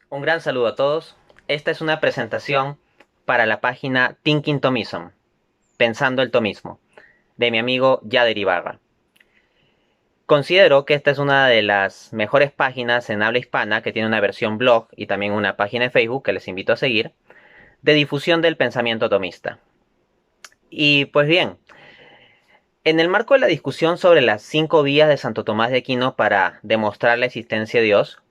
Un gran saludo a todos. Esta es una presentación para la página Thinking Thomism, Pensando el Tomismo, de mi amigo Yader Ibarra. Considero que esta es una de las mejores páginas en habla hispana que tiene una versión blog y también una página de Facebook que les invito a seguir, de difusión del pensamiento tomista. Y pues bien, en el marco de la discusión sobre las 5 vías de Santo Tomás de Aquino para demostrar la existencia de Dios,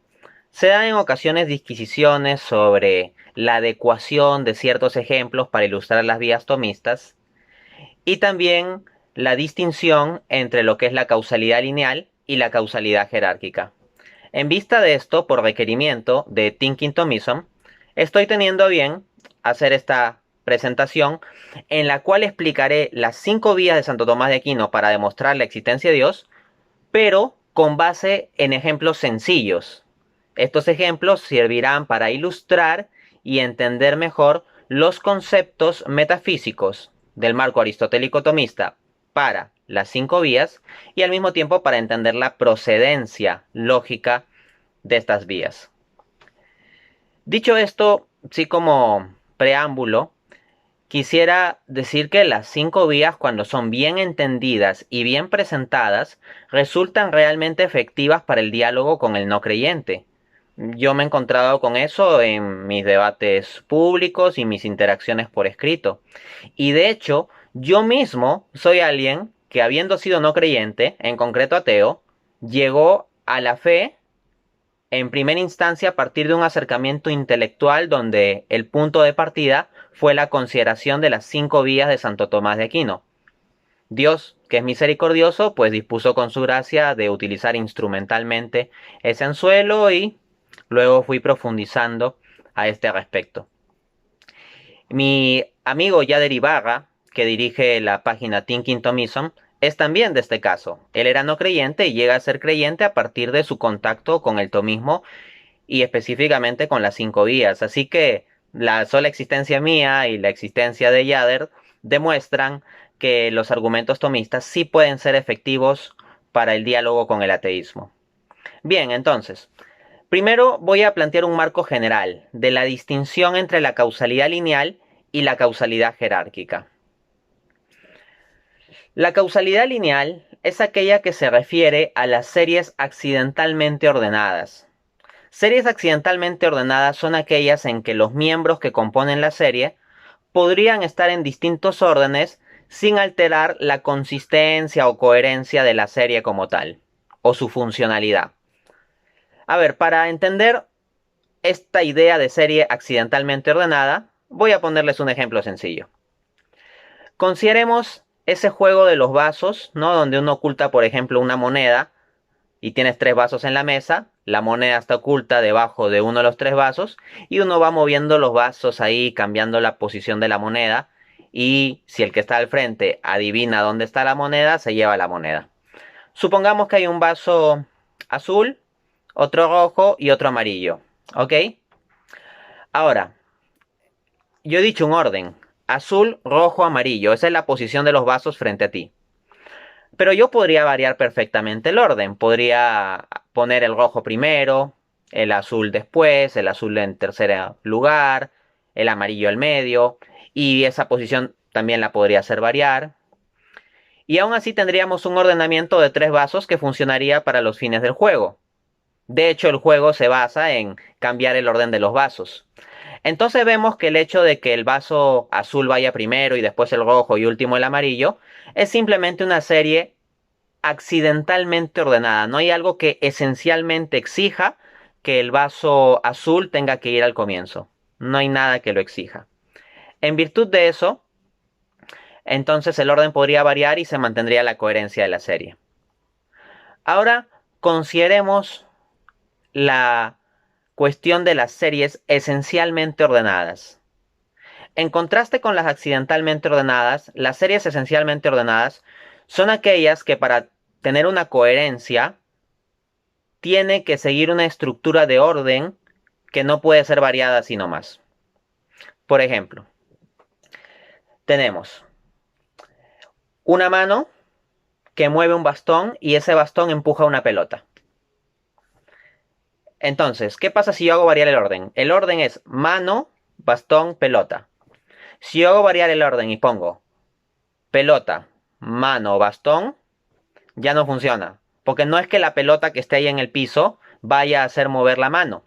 se dan en ocasiones disquisiciones sobre la adecuación de ciertos ejemplos para ilustrar las vías tomistas y también la distinción entre lo que es la causalidad lineal y la causalidad jerárquica. En vista de esto, por requerimiento de Thinking Thomism, estoy teniendo a bien hacer esta presentación en la cual explicaré las 5 vías de Santo Tomás de Aquino para demostrar la existencia de Dios, pero con base en ejemplos sencillos. Estos ejemplos servirán para ilustrar y entender mejor los conceptos metafísicos del marco aristotélico tomista para las 5 vías y al mismo tiempo para entender la procedencia lógica de estas vías. Dicho esto, sí, como preámbulo, quisiera decir que las 5 vías, cuando son bien entendidas y bien presentadas, resultan realmente efectivas para el diálogo con el no creyente. Yo me he encontrado con eso en mis debates públicos y mis interacciones por escrito. Y de hecho, yo mismo soy alguien que, habiendo sido no creyente, en concreto ateo, llegó a la fe en primera instancia a partir de un acercamiento intelectual donde el punto de partida fue la consideración de las 5 vías de Santo Tomás de Aquino. Dios, que es misericordioso, pues dispuso con su gracia de utilizar instrumentalmente ese anzuelo y luego fui profundizando a este respecto. Mi amigo Yader Ibarra, que dirige la página Thinking Thomism, es también de este caso. Él era no creyente y llega a ser creyente a partir de su contacto con el tomismo y específicamente con las 5 vías. Así que la sola existencia mía y la existencia de Yader demuestran que los argumentos tomistas sí pueden ser efectivos para el diálogo con el ateísmo. Bien, entonces, primero voy a plantear un marco general de la distinción entre la causalidad lineal y la causalidad jerárquica. La causalidad lineal es aquella que se refiere a las series accidentalmente ordenadas. Series accidentalmente ordenadas son aquellas en que los miembros que componen la serie podrían estar en distintos órdenes sin alterar la consistencia o coherencia de la serie como tal, o su funcionalidad. A ver, para entender esta idea de serie accidentalmente ordenada, voy a ponerles un ejemplo sencillo. Consideremos ese juego de los vasos, ¿no? Donde uno oculta, por ejemplo, una moneda y tienes 3 vasos en la mesa, la moneda está oculta debajo de uno de los 3 vasos y uno va moviendo los vasos ahí, cambiando la posición de la moneda, y si el que está al frente adivina dónde está la moneda, se lleva la moneda. Supongamos que hay un vaso azul, otro rojo y otro amarillo, ¿ok? Ahora, yo he dicho un orden: azul, rojo, amarillo. Esa es la posición de los vasos frente a ti. Pero yo podría variar perfectamente el orden. Podría poner el rojo primero, el azul después, el azul en tercer lugar, el amarillo al medio. Y esa posición también la podría hacer variar. Y aún así tendríamos un ordenamiento de 3 vasos que funcionaría para los fines del juego. De hecho, el juego se basa en cambiar el orden de los vasos. Entonces vemos que el hecho de que el vaso azul vaya primero y después el rojo y último el amarillo es simplemente una serie accidentalmente ordenada. No hay algo que esencialmente exija que el vaso azul tenga que ir al comienzo. No hay nada que lo exija. En virtud de eso, entonces el orden podría variar y se mantendría la coherencia de la serie. Ahora consideremos la cuestión de las series esencialmente ordenadas. En contraste con las accidentalmente ordenadas, las series esencialmente ordenadas son aquellas que, para tener una coherencia, tiene que seguir una estructura de orden que no puede ser variada así nomás. Por ejemplo, tenemos una mano que mueve un bastón y ese bastón empuja una pelota. Entonces, ¿qué pasa si yo hago variar el orden? El orden es mano, bastón, pelota. Si yo hago variar el orden y pongo pelota, mano, bastón, ya no funciona. Porque no es que la pelota que esté ahí en el piso vaya a hacer mover la mano,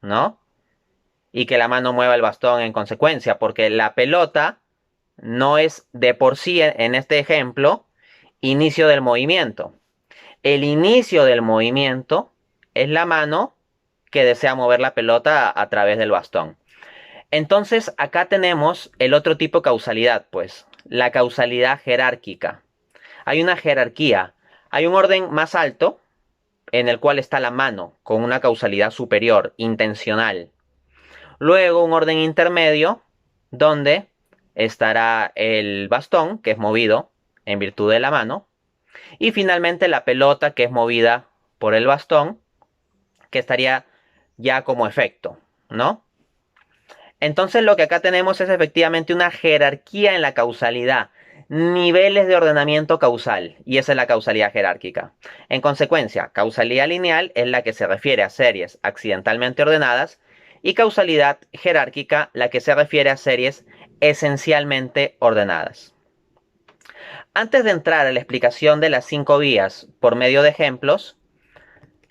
¿no? Y que la mano mueva el bastón en consecuencia, porque la pelota no es de por sí, en este ejemplo, inicio del movimiento. El inicio del movimiento es la mano que desea mover la pelota a través del bastón. Entonces, acá tenemos el otro tipo de causalidad, pues, la causalidad jerárquica. Hay una jerarquía, hay un orden más alto en el cual está la mano, con una causalidad superior, intencional. Luego un orden intermedio, donde estará el bastón, que es movido en virtud de la mano. Y finalmente la pelota, que es movida por el bastón, que estaría ya como efecto, ¿no? Entonces lo que acá tenemos es efectivamente una jerarquía en la causalidad, niveles de ordenamiento causal, y esa es la causalidad jerárquica. En consecuencia, causalidad lineal es la que se refiere a series accidentalmente ordenadas y causalidad jerárquica la que se refiere a series esencialmente ordenadas. Antes de entrar a la explicación de las 5 vías por medio de ejemplos,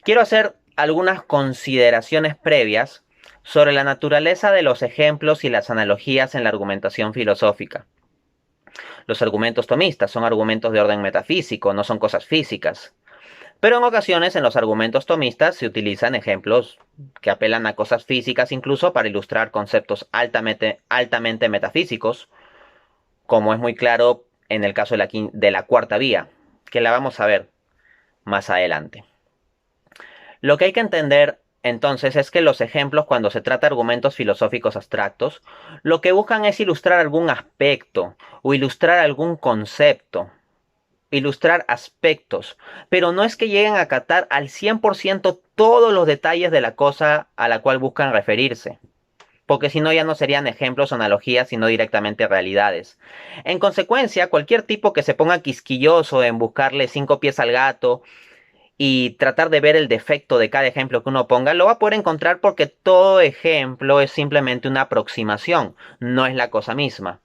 quiero hacer algunas consideraciones previas sobre la naturaleza de los ejemplos y las analogías en la argumentación filosófica. Los argumentos tomistas son argumentos de orden metafísico, no son cosas físicas. Pero en ocasiones en los argumentos tomistas se utilizan ejemplos que apelan a cosas físicas incluso para ilustrar conceptos altamente metafísicos, como es muy claro en el caso de la cuarta vía, que la vamos a ver más adelante. Lo que hay que entender entonces es que los ejemplos, cuando se trata de argumentos filosóficos abstractos, lo que buscan es ilustrar algún aspecto o ilustrar algún concepto, ilustrar aspectos, pero no es que lleguen a captar al 100% todos los detalles de la cosa a la cual buscan referirse, porque si no ya no serían ejemplos o analogías, sino directamente realidades. En consecuencia, cualquier tipo que se ponga quisquilloso en buscarle 5 pies al gato y tratar de ver el defecto de cada ejemplo que uno ponga, lo va a poder encontrar porque todo ejemplo es simplemente una aproximación, no es la cosa misma.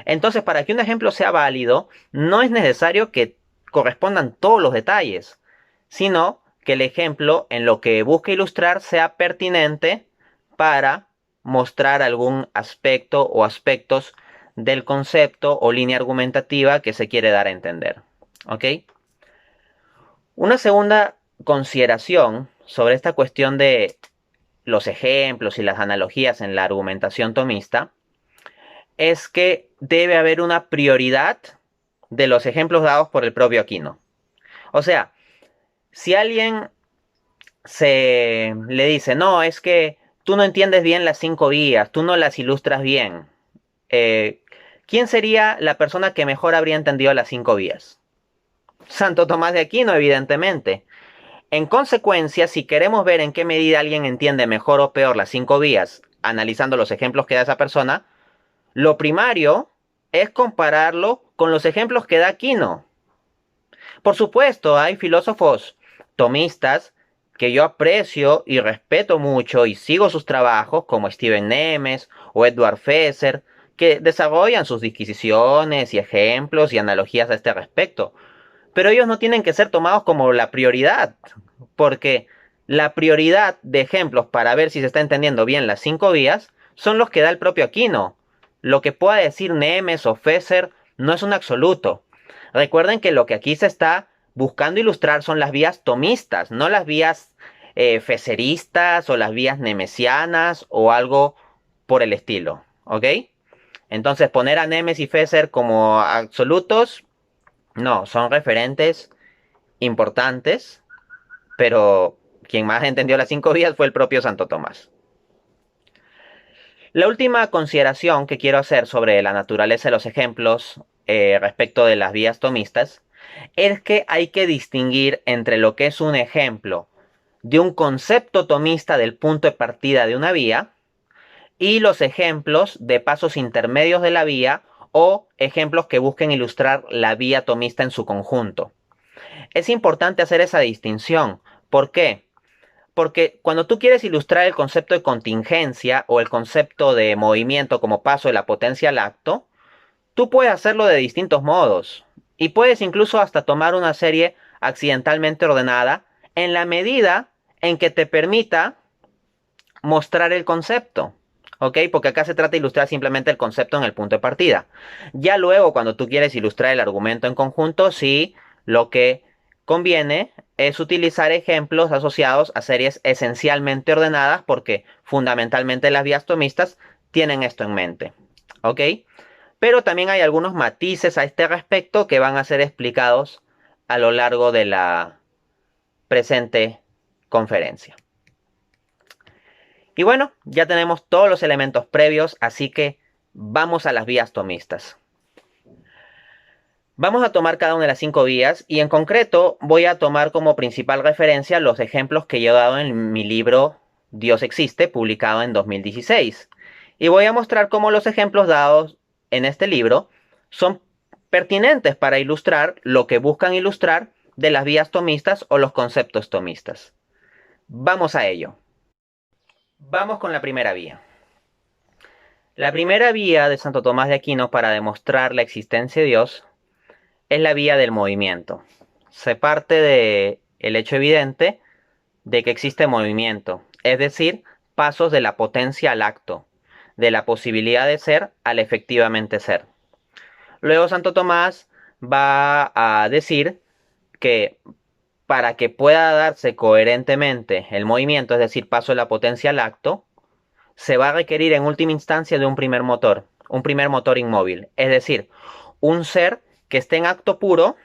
Entonces, para que un ejemplo sea válido, no es necesario que correspondan todos los detalles, sino que el ejemplo en lo que busca ilustrar sea pertinente para mostrar algún aspecto o aspectos del concepto o línea argumentativa que se quiere dar a entender. ¿Ok? Una segunda consideración sobre esta cuestión de los ejemplos y las analogías en la argumentación tomista es que debe haber una prioridad de los ejemplos dados por el propio Aquino. O sea, si alguien se le dice, no, es que tú no entiendes bien las 5 vías, tú no las ilustras bien, ¿quién sería la persona que mejor habría entendido las 5 vías? Santo Tomás de Aquino, evidentemente. En consecuencia, si queremos ver en qué medida alguien entiende mejor o peor las 5 vías, analizando los ejemplos que da esa persona, lo primario es compararlo con los ejemplos que da Aquino. Por supuesto, hay filósofos tomistas que yo aprecio y respeto mucho y sigo sus trabajos, como Steven Nemes o Edward Fesser, que desarrollan sus disquisiciones y ejemplos y analogías a este respecto. Pero ellos no tienen que ser tomados como la prioridad, porque la prioridad de ejemplos para ver si se está entendiendo bien las 5 vías son los que da el propio Aquino. Lo que pueda decir Nemes o Fesser no es un absoluto. Recuerden que lo que aquí se está buscando ilustrar son las vías tomistas, no las vías feseristas o las vías nemesianas o algo por el estilo. ¿Ok? Entonces poner a Nemes y Fesser como absolutos, no, son referentes importantes, pero quien más entendió las 5 vías fue el propio Santo Tomás. La última consideración que quiero hacer sobre la naturaleza de los ejemplos respecto de las vías tomistas es que hay que distinguir entre lo que es un ejemplo de un concepto tomista del punto de partida de una vía y los ejemplos de pasos intermedios de la vía o ejemplos que busquen ilustrar la vía tomista en su conjunto. Es importante hacer esa distinción. ¿Por qué? Porque cuando tú quieres ilustrar el concepto de contingencia o el concepto de movimiento como paso de la potencia al acto, tú puedes hacerlo de distintos modos. Y puedes incluso hasta tomar una serie accidentalmente ordenada en la medida en que te permita mostrar el concepto. ¿Ok? Porque acá se trata de ilustrar simplemente el concepto en el punto de partida. Ya luego, cuando tú quieres ilustrar el argumento en conjunto, sí, lo que conviene es utilizar ejemplos asociados a series esencialmente ordenadas porque fundamentalmente las vías tomistas tienen esto en mente. ¿Ok? Pero también hay algunos matices a este respecto que van a ser explicados a lo largo de la presente conferencia. Y bueno, ya tenemos todos los elementos previos, así que vamos a las vías tomistas. Vamos a tomar cada una de las 5 vías y en concreto voy a tomar como principal referencia los ejemplos que yo he dado en mi libro Dios existe, publicado en 2016. Y voy a mostrar cómo los ejemplos dados en este libro son pertinentes para ilustrar lo que buscan ilustrar de las vías tomistas o los conceptos tomistas. Vamos a ello. Vamos con la primera vía. La primera vía de Santo Tomás de Aquino para demostrar la existencia de Dios es la vía del movimiento. Se parte del hecho evidente de que existe movimiento, es decir, pasos de la potencia al acto, de la posibilidad de ser al efectivamente ser. Luego Santo Tomás va a decir que para que pueda darse coherentemente el movimiento, es decir, paso de la potencia al acto, se va a requerir en última instancia de un primer motor inmóvil, es decir, un ser que esté en acto puro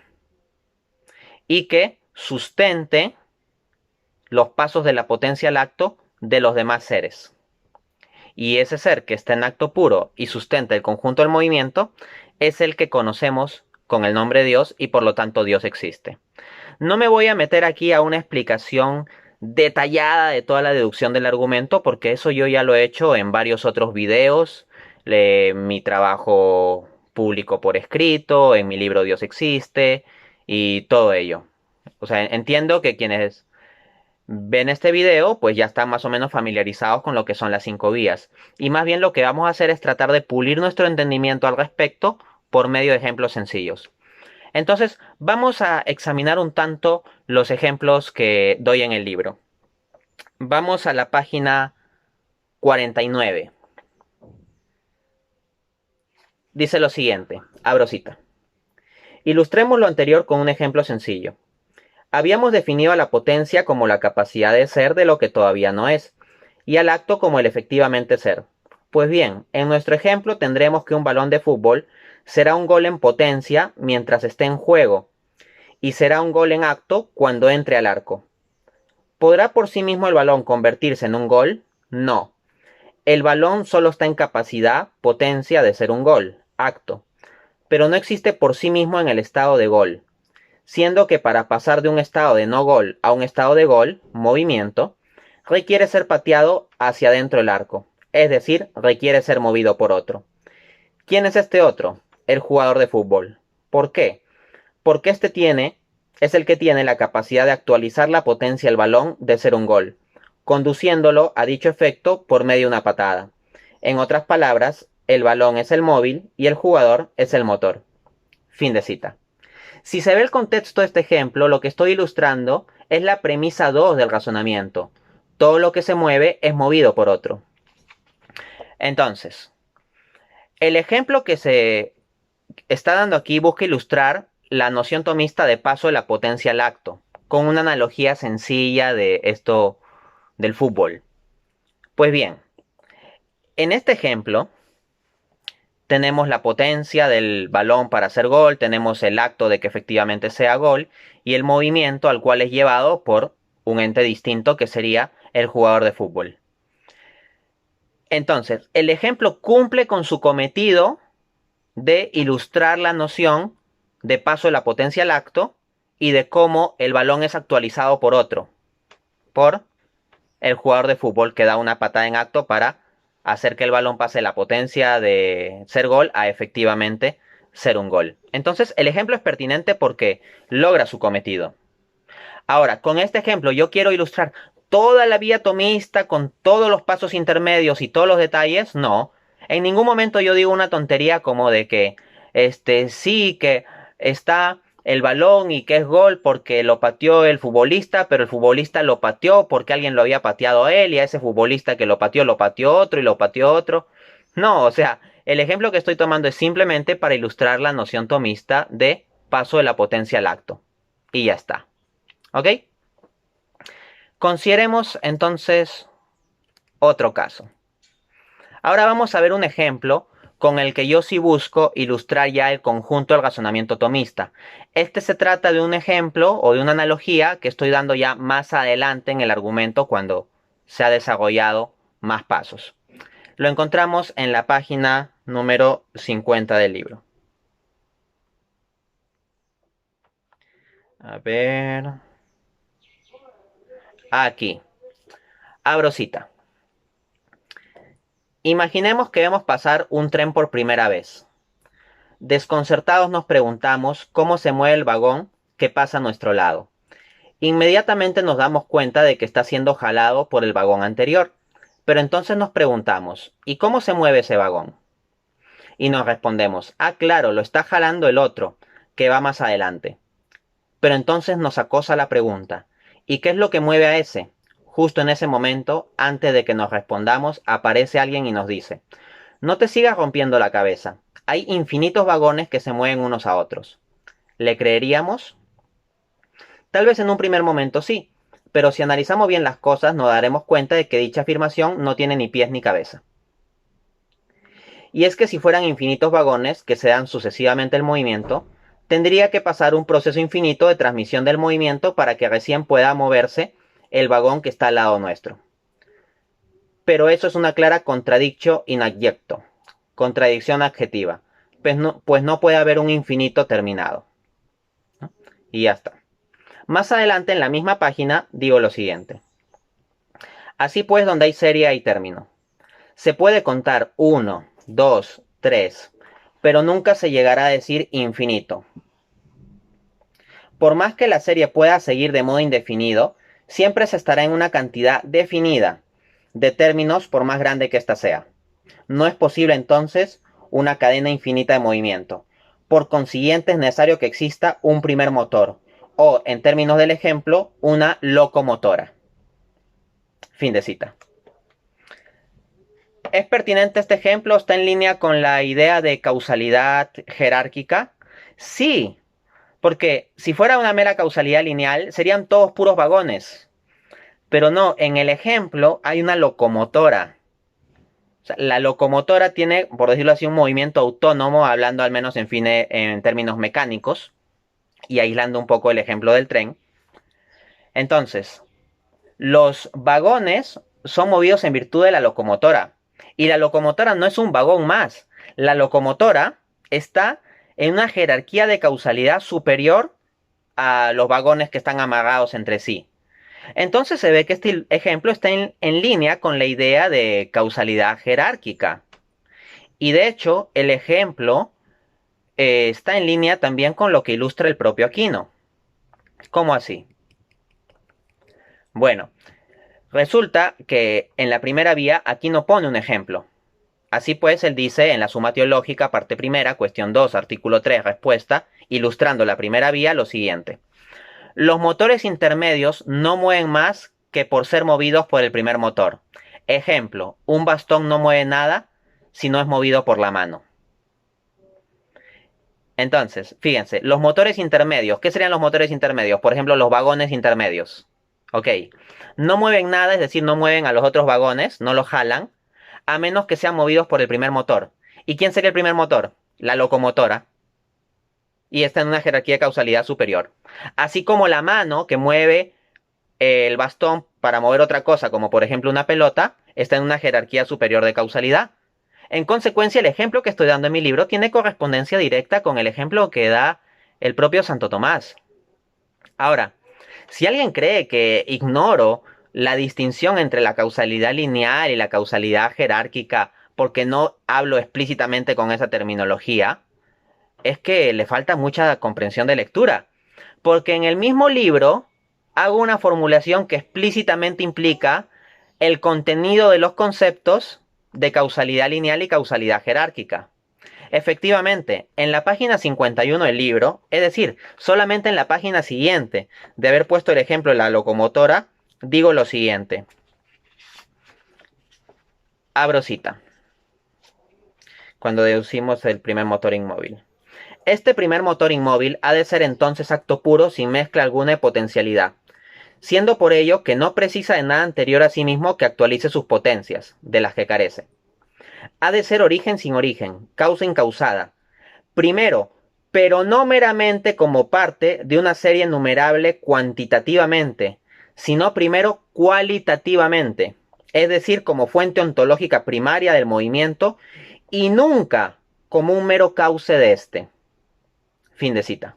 y que sustente los pasos de la potencia al acto de los demás seres. Y ese ser que está en acto puro y sustenta el conjunto del movimiento es el que conocemos con el nombre de Dios y por lo tanto Dios existe. No me voy a meter aquí a una explicación detallada de toda la deducción del argumento porque eso yo ya lo he hecho en varios otros videos, mi trabajo público por escrito, en mi libro Dios existe y todo ello. O sea, entiendo que quienes ven este video pues ya están más o menos familiarizados con lo que son las 5 vías. Y más bien lo que vamos a hacer es tratar de pulir nuestro entendimiento al respecto por medio de ejemplos sencillos. Entonces vamos a examinar un tanto los ejemplos que doy en el libro. Vamos a la página 49. Dice lo siguiente, abro cita. Ilustremos lo anterior con un ejemplo sencillo. Habíamos definido a la potencia como la capacidad de ser de lo que todavía no es, y al acto como el efectivamente ser. Pues bien, en nuestro ejemplo tendremos que un balón de fútbol será un gol en potencia mientras esté en juego, y será un gol en acto cuando entre al arco. ¿Podrá por sí mismo el balón convertirse en un gol? No. El balón solo está en capacidad, potencia de ser un gol, acto, pero no existe por sí mismo en el estado de gol, siendo que para pasar de un estado de no gol a un estado de gol, movimiento, requiere ser pateado hacia adentro del arco, es decir, requiere ser movido por otro. ¿Quién es este otro? El jugador de fútbol. ¿Por qué? Porque es el que tiene la capacidad de actualizar la potencia del balón de ser un gol, conduciéndolo a dicho efecto por medio de una patada. En otras palabras, el balón es el móvil y el jugador es el motor. Fin de cita. Si se ve el contexto de este ejemplo, lo que estoy ilustrando es la premisa 2 del razonamiento. Todo lo que se mueve es movido por otro. Entonces, el ejemplo que se está dando aquí busca ilustrar la noción tomista de paso de la potencia al acto, con una analogía sencilla de esto del fútbol. Pues bien, en este ejemplo tenemos la potencia del balón para hacer gol, tenemos el acto de que efectivamente sea gol y el movimiento al cual es llevado por un ente distinto que sería el jugador de fútbol. Entonces, el ejemplo cumple con su cometido de ilustrar la noción de paso de la potencia al acto y de cómo el balón es actualizado por otro, por el jugador de fútbol que da una patada en acto para hacer que el balón pase la potencia de ser gol a efectivamente ser un gol. Entonces el ejemplo es pertinente porque logra su cometido. Ahora, con este ejemplo yo quiero ilustrar toda la vía tomista con todos los pasos intermedios y todos los detalles, no. En ningún momento yo digo una tontería como de que, sí, que está el balón y que es gol porque lo pateó el futbolista, pero el futbolista lo pateó porque alguien lo había pateado a él y a ese futbolista que lo pateó otro y lo pateó otro. No, o sea, el ejemplo que estoy tomando es simplemente para ilustrar la noción tomista de paso de la potencia al acto. Y ya está. ¿Ok? Consideremos entonces otro caso. Ahora vamos a ver un ejemplo con el que yo sí busco ilustrar ya el conjunto del razonamiento tomista. Este se trata de un ejemplo o de una analogía que estoy dando ya más adelante en el argumento cuando se ha desarrollado más pasos. Lo encontramos en la página número 50 del libro. A ver. Aquí. Abro cita. Imaginemos que vemos pasar un tren por primera vez. Desconcertados nos preguntamos cómo se mueve el vagón que pasa a nuestro lado. Inmediatamente nos damos cuenta de que está siendo jalado por el vagón anterior. Pero entonces nos preguntamos, ¿y cómo se mueve ese vagón? Y nos respondemos, claro, lo está jalando el otro, que va más adelante. Pero entonces nos acosa la pregunta, ¿y qué es lo que mueve a ese? Justo en ese momento, antes de que nos respondamos, aparece alguien y nos dice, no te sigas rompiendo la cabeza, hay infinitos vagones que se mueven unos a otros. ¿Le creeríamos? Tal vez en un primer momento sí, pero si analizamos bien las cosas nos daremos cuenta de que dicha afirmación no tiene ni pies ni cabeza. Y es que si fueran infinitos vagones que se dan sucesivamente el movimiento, tendría que pasar un proceso infinito de transmisión del movimiento para que recién pueda moverse el vagón que está al lado nuestro. Pero eso es una clara contradictio in adjecto, contradicción adjetiva, pues no puede haber un infinito terminado. ¿No? Y ya está. Más adelante en la misma página digo lo siguiente. Así pues, donde hay serie hay término. Se puede contar 1, 2, 3, pero nunca se llegará a decir infinito. Por más que la serie pueda seguir de modo indefinido, siempre se estará en una cantidad definida de términos por más grande que ésta sea. No es posible entonces una cadena infinita de movimiento. Por consiguiente es necesario que exista un primer motor, o en términos del ejemplo, una locomotora. Fin de cita. ¿Es pertinente este ejemplo? ¿Está en línea con la idea de causalidad jerárquica? Sí, porque si fuera una mera causalidad lineal, serían todos puros vagones. Pero no, en el ejemplo hay una locomotora. O sea, la locomotora tiene, por decirlo así, un movimiento autónomo, hablando al menos en términos mecánicos, y aislando un poco el ejemplo del tren. Entonces, los vagones son movidos en virtud de la locomotora. Y la locomotora no es un vagón más. La locomotora está en una jerarquía de causalidad superior a los vagones que están amarrados entre sí. Entonces se ve que este ejemplo está en línea con la idea de causalidad jerárquica. Y de hecho, el ejemplo está en línea también con lo que ilustra el propio Aquino. ¿Cómo así? Bueno, resulta que en la primera vía Aquino pone un ejemplo. Así pues, él dice en la Suma Teológica, parte primera, cuestión 2, artículo 3, respuesta, ilustrando la primera vía, lo siguiente. Los motores intermedios no mueven más que por ser movidos por el primer motor. Ejemplo, un bastón no mueve nada si no es movido por la mano. Entonces, fíjense, los motores intermedios, ¿qué serían los motores intermedios? Por ejemplo, los vagones intermedios. Ok, no mueven nada, es decir, no mueven a los otros vagones, no los jalan, a menos que sean movidos por el primer motor. ¿Y quién sería el primer motor? La locomotora. Y está en una jerarquía de causalidad superior. Así como la mano que mueve el bastón para mover otra cosa, como por ejemplo una pelota, está en una jerarquía superior de causalidad. En consecuencia, el ejemplo que estoy dando en mi libro tiene correspondencia directa con el ejemplo que da el propio Santo Tomás. Ahora, si alguien cree que ignoro la distinción entre la causalidad lineal y la causalidad jerárquica porque no hablo explícitamente con esa terminología, es que le falta mucha comprensión de lectura. Porque en el mismo libro hago una formulación que explícitamente implica el contenido de los conceptos de causalidad lineal y causalidad jerárquica. Efectivamente, en la página 51 del libro, es decir, solamente en la página siguiente de haber puesto el ejemplo de la locomotora, digo lo siguiente. Abro cita. Cuando deducimos el primer motor inmóvil. Este primer motor inmóvil ha de ser entonces acto puro sin mezcla alguna de potencialidad, siendo por ello que no precisa de nada anterior a sí mismo que actualice sus potencias, de las que carece. Ha de ser origen sin origen, causa incausada. Primero, pero no meramente como parte de una serie numerable cuantitativamente, sino primero cualitativamente, es decir, como fuente ontológica primaria del movimiento y nunca como un mero cauce de este. Fin de cita.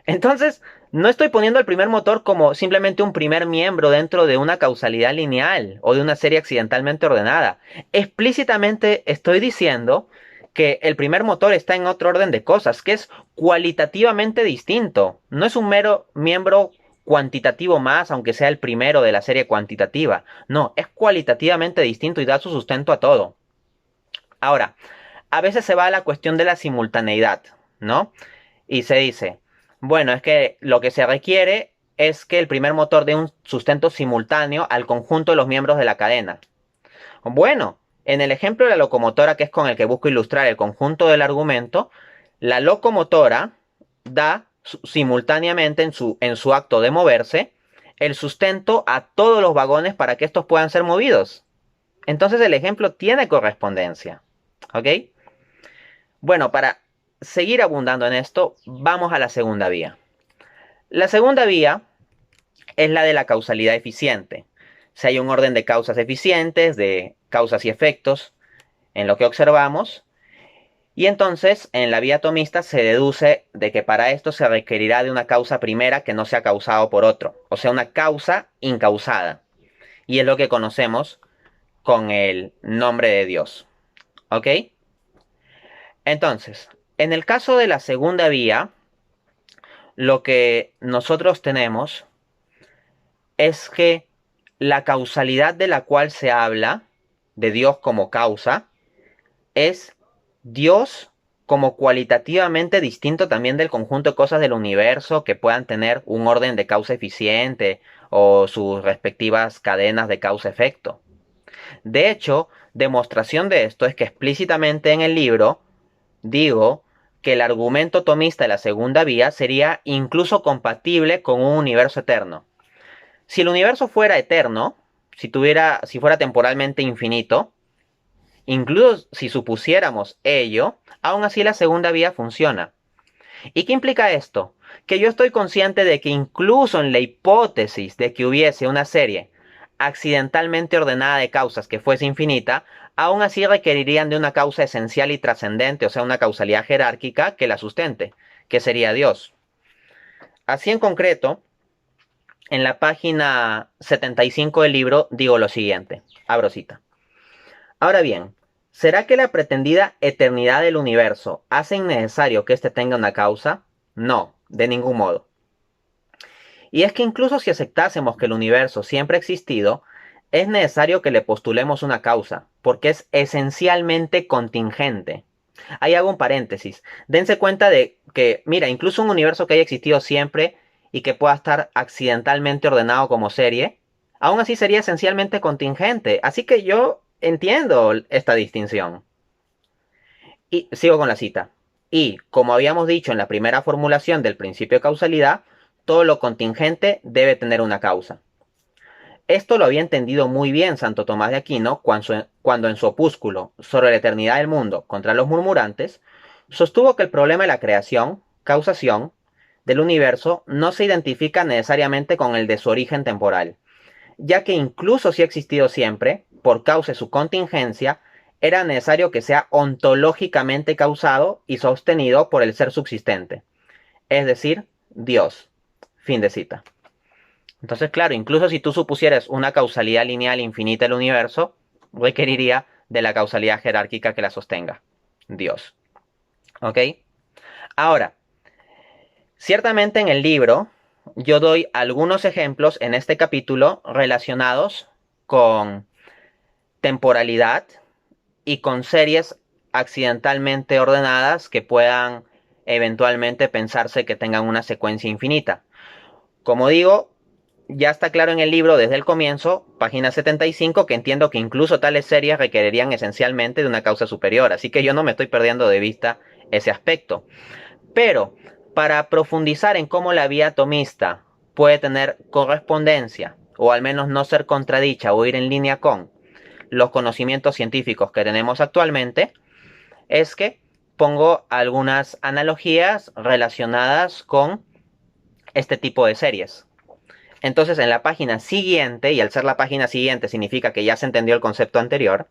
Entonces, no estoy poniendo el primer motor como simplemente un primer miembro dentro de una causalidad lineal o de una serie accidentalmente ordenada. Explícitamente estoy diciendo que el primer motor está en otro orden de cosas, que es cualitativamente distinto. No es un mero miembro cuantitativo más, aunque sea el primero de la serie cuantitativa. No, es cualitativamente distinto y da su sustento a todo. Ahora, a veces se va a la cuestión de la simultaneidad, ¿no? Y se dice, bueno, es que lo que se requiere es que el primer motor dé un sustento simultáneo al conjunto de los miembros de la cadena. Bueno, en el ejemplo de la locomotora, que es con el que busco ilustrar el conjunto del argumento, la locomotora da simultáneamente en su acto de moverse el sustento a todos los vagones para que estos puedan ser movidos. Entonces el ejemplo tiene correspondencia. ¿Ok? Bueno, para seguir abundando en esto, vamos a la segunda vía. La segunda vía es la de la causalidad eficiente. Si hay un orden de causas eficientes, de causas y efectos, en lo que observamos, y entonces en la vía atomista se deduce de que para esto se requerirá de una causa primera que no sea causado por otro, o sea, una causa incausada. Y es lo que conocemos con el nombre de Dios. ¿Ok? Entonces, en el caso de la segunda vía, lo que nosotros tenemos es que la causalidad de la cual se habla, de Dios como causa, es Dios como cualitativamente distinto también del conjunto de cosas del universo que puedan tener un orden de causa eficiente o sus respectivas cadenas de causa-efecto. De hecho, demostración de esto es que explícitamente en el libro digo que el argumento tomista de la segunda vía sería incluso compatible con un universo eterno. Si el universo fuera eterno, si fuera temporalmente infinito, incluso si supusiéramos ello, aún así la segunda vía funciona. ¿Y qué implica esto? Que yo estoy consciente de que incluso en la hipótesis de que hubiese una serie accidentalmente ordenada de causas que fuese infinita, aún así requerirían de una causa esencial y trascendente, o sea, una causalidad jerárquica que la sustente, que sería Dios. Así en concreto, en la página 75 del libro digo lo siguiente, abro cita. Ahora bien, ¿será que la pretendida eternidad del universo hace innecesario que éste tenga una causa? No, de ningún modo. Y es que incluso si aceptásemos que el universo siempre ha existido, es necesario que le postulemos una causa, porque es esencialmente contingente. Ahí hago un paréntesis. Dense cuenta de que, mira, incluso un universo que haya existido siempre y que pueda estar accidentalmente ordenado como serie, aún así sería esencialmente contingente. Así que yo entiendo esta distinción. Y sigo con la cita. Y, como habíamos dicho en la primera formulación del principio de causalidad, todo lo contingente debe tener una causa. Esto lo había entendido muy bien Santo Tomás de Aquino cuando en su opúsculo sobre la eternidad del mundo contra los murmurantes, sostuvo que el problema de la creación, causación, del universo no se identifica necesariamente con el de su origen temporal, ya que incluso si ha existido siempre, por causa de su contingencia, era necesario que sea ontológicamente causado y sostenido por el ser subsistente, es decir, Dios. Fin de cita. Entonces, claro, incluso si tú supusieras una causalidad lineal infinita del universo, requeriría de la causalidad jerárquica que la sostenga, Dios. ¿Ok? Ahora, ciertamente en el libro yo doy algunos ejemplos en este capítulo relacionados con temporalidad y con series accidentalmente ordenadas que puedan eventualmente pensarse que tengan una secuencia infinita. Como digo, ya está claro en el libro desde el comienzo, página 75, que entiendo que incluso tales series requerirían esencialmente de una causa superior, así que yo no me estoy perdiendo de vista ese aspecto. Pero para profundizar en cómo la vía atomista puede tener correspondencia, o al menos no ser contradicha o ir en línea con los conocimientos científicos que tenemos actualmente, es que pongo algunas analogías relacionadas con este tipo de series. Entonces en la página siguiente, y al ser la página siguiente significa que ya se entendió el concepto anterior,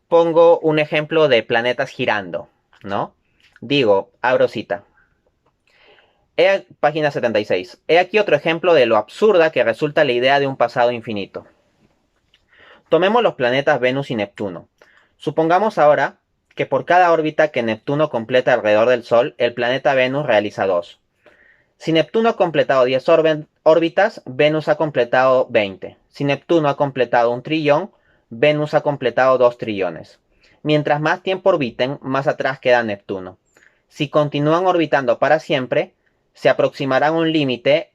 pongo un ejemplo de planetas girando, ¿no? Digo, abro cita. Página 76. He aquí otro ejemplo de lo absurda que resulta la idea de un pasado infinito. Tomemos los planetas Venus y Neptuno. Supongamos ahora que por cada órbita que Neptuno completa alrededor del Sol, el planeta Venus realiza 2. Si Neptuno ha completado 10 órbitas, Venus ha completado 20. Si Neptuno ha completado 1 trillón, Venus ha completado 2 trillones. Mientras más tiempo orbiten, más atrás queda Neptuno. Si continúan orbitando para siempre, se aproximarán a un límite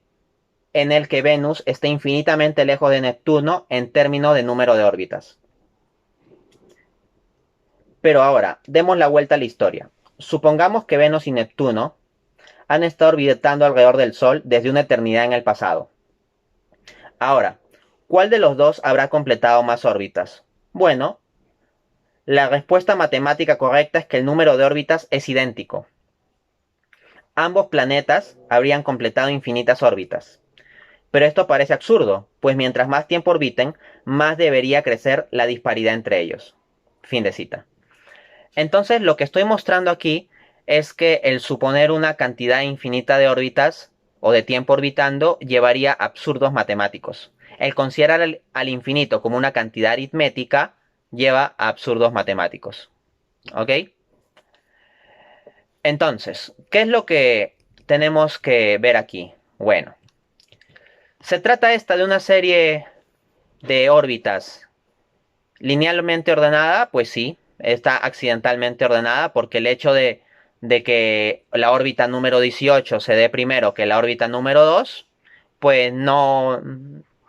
en el que Venus esté infinitamente lejos de Neptuno en términos de número de órbitas. Pero ahora, demos la vuelta a la historia. Supongamos que Venus y Neptuno han estado orbitando alrededor del Sol desde una eternidad en el pasado. Ahora, ¿cuál de los dos habrá completado más órbitas? Bueno, la respuesta matemática correcta es que el número de órbitas es idéntico. Ambos planetas habrían completado infinitas órbitas. Pero esto parece absurdo, pues mientras más tiempo orbiten, más debería crecer la disparidad entre ellos. Fin de cita. Entonces, lo que estoy mostrando aquí es que el suponer una cantidad infinita de órbitas o de tiempo orbitando llevaría a absurdos matemáticos. El considerar al infinito como una cantidad aritmética lleva a absurdos matemáticos. ¿Ok? Entonces, ¿qué es lo que tenemos que ver aquí? Bueno, se trata esta de una serie de órbitas linealmente ordenada, pues sí, está accidentalmente ordenada porque el hecho de que la órbita número 18 se dé primero que la órbita número 2, pues no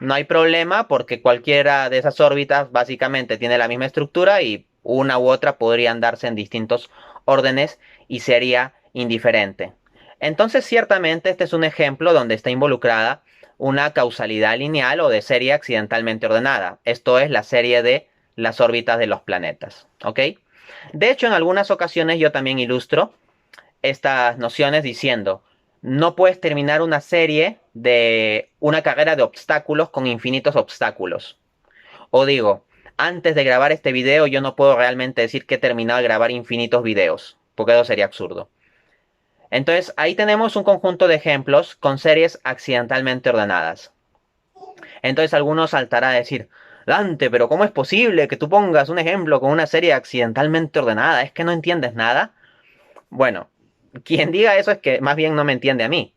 hay problema porque cualquiera de esas órbitas básicamente tiene la misma estructura y una u otra podrían darse en distintos órdenes y sería indiferente. Entonces, ciertamente este es un ejemplo donde está involucrada una causalidad lineal o de serie accidentalmente ordenada. Esto es la serie de las órbitas de los planetas. ¿Ok? De hecho, en algunas ocasiones yo también ilustro estas nociones diciendo, no puedes terminar una serie de una carrera de obstáculos con infinitos obstáculos. O digo, antes de grabar este video yo no puedo realmente decir que he terminado de grabar infinitos videos, porque eso sería absurdo. Entonces, ahí tenemos un conjunto de ejemplos con series accidentalmente ordenadas. Entonces algunos saltarán a decir, Dante, pero ¿cómo es posible que tú pongas un ejemplo con una serie accidentalmente ordenada? ¿Es que no entiendes nada? Bueno, quien diga eso es que más bien no me entiende a mí.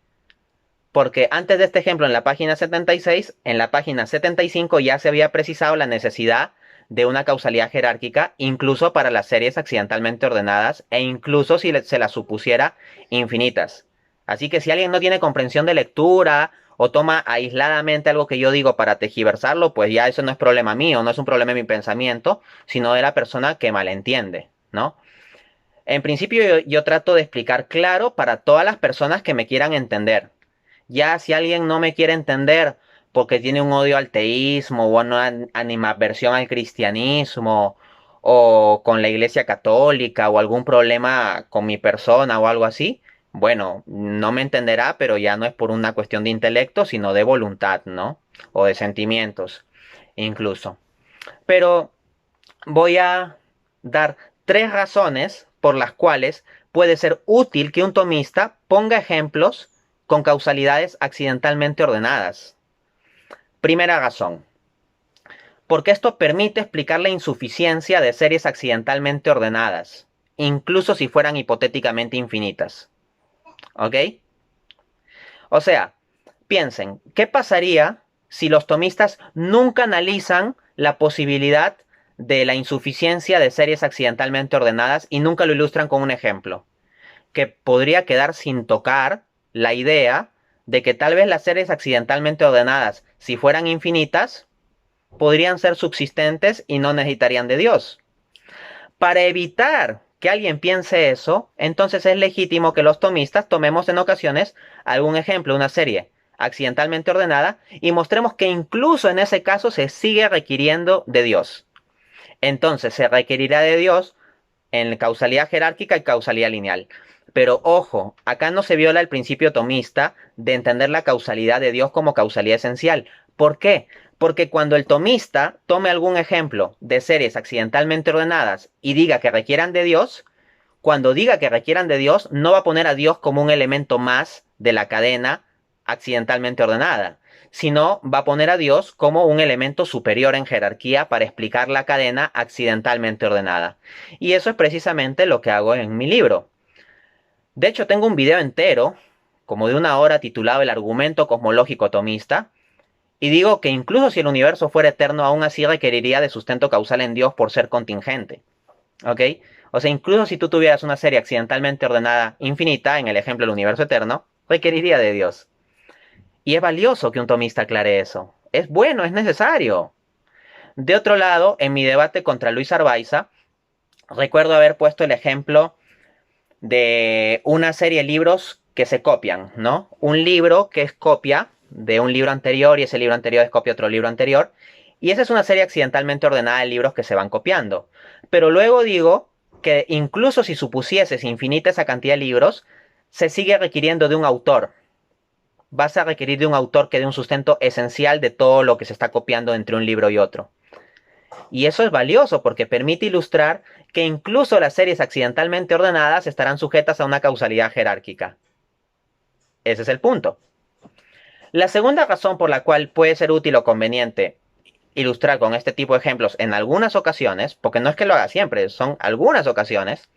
Porque antes de este ejemplo en la página 76, en la página 75 ya se había precisado la necesidad de una causalidad jerárquica, incluso para las series accidentalmente ordenadas e incluso si se las supusiera infinitas. Así que si alguien no tiene comprensión de lectura o toma aisladamente algo que yo digo para tergiversarlo, pues ya eso no es problema mío, no es un problema de mi pensamiento, sino de la persona que malentiende, ¿no? En principio yo trato de explicar claro para todas las personas que me quieran entender. Ya si alguien no me quiere entender porque tiene un odio al teísmo o una animadversión al cristianismo o con la iglesia católica o algún problema con mi persona o algo así, bueno, no me entenderá, pero ya no es por una cuestión de intelecto, sino de voluntad, ¿no? O de sentimientos, incluso. Pero voy a dar 3 razones por las cuales puede ser útil que un tomista ponga ejemplos con causalidades accidentalmente ordenadas. Primera razón, porque esto permite explicar la insuficiencia de series accidentalmente ordenadas, incluso si fueran hipotéticamente infinitas. ¿Ok? O sea, piensen, ¿qué pasaría si los tomistas nunca analizan la posibilidad de la insuficiencia de series accidentalmente ordenadas y nunca lo ilustran con un ejemplo? Que podría quedar sin tocar la idea de que tal vez las series accidentalmente ordenadas, si fueran infinitas, podrían ser subsistentes y no necesitarían de Dios. Para evitar que alguien piense eso, entonces es legítimo que los tomistas tomemos en ocasiones algún ejemplo, una serie accidentalmente ordenada, y mostremos que incluso en ese caso se sigue requiriendo de Dios. Entonces se requerirá de Dios en causalidad jerárquica y causalidad lineal. Pero ojo, acá no se viola el principio tomista de entender la causalidad de Dios como causalidad esencial. ¿Por qué? Porque cuando el tomista tome algún ejemplo de series accidentalmente ordenadas y diga que requieran de Dios, cuando diga que requieran de Dios, no va a poner a Dios como un elemento más de la cadena accidentalmente ordenada, sino va a poner a Dios como un elemento superior en jerarquía para explicar la cadena accidentalmente ordenada. Y eso es precisamente lo que hago en mi libro. De hecho, tengo un video entero, como de 1 hora, titulado El argumento cosmológico tomista, y digo que incluso si el universo fuera eterno, aún así requeriría de sustento causal en Dios por ser contingente. ¿Ok? O sea, incluso si tú tuvieras una serie accidentalmente ordenada infinita, en el ejemplo del universo eterno, requeriría de Dios. Y es valioso que un tomista aclare eso. Es bueno, es necesario. De otro lado, en mi debate contra Luis Arbaiza, recuerdo haber puesto el ejemplo de una serie de libros que se copian, ¿no? Un libro que es copia de un libro anterior y ese libro anterior es copia de otro libro anterior. Y esa es una serie accidentalmente ordenada de libros que se van copiando. Pero luego digo que incluso si supusieses infinita esa cantidad de libros, se sigue requiriendo de un autor. Vas a requerir de un autor que dé un sustento esencial de todo lo que se está copiando entre un libro y otro. Y eso es valioso porque permite ilustrar que incluso las series accidentalmente ordenadas estarán sujetas a una causalidad jerárquica. Ese es el punto. La segunda razón por la cual puede ser útil o conveniente ilustrar con este tipo de ejemplos en algunas ocasiones, porque no es que lo haga siempre, son algunas ocasiones,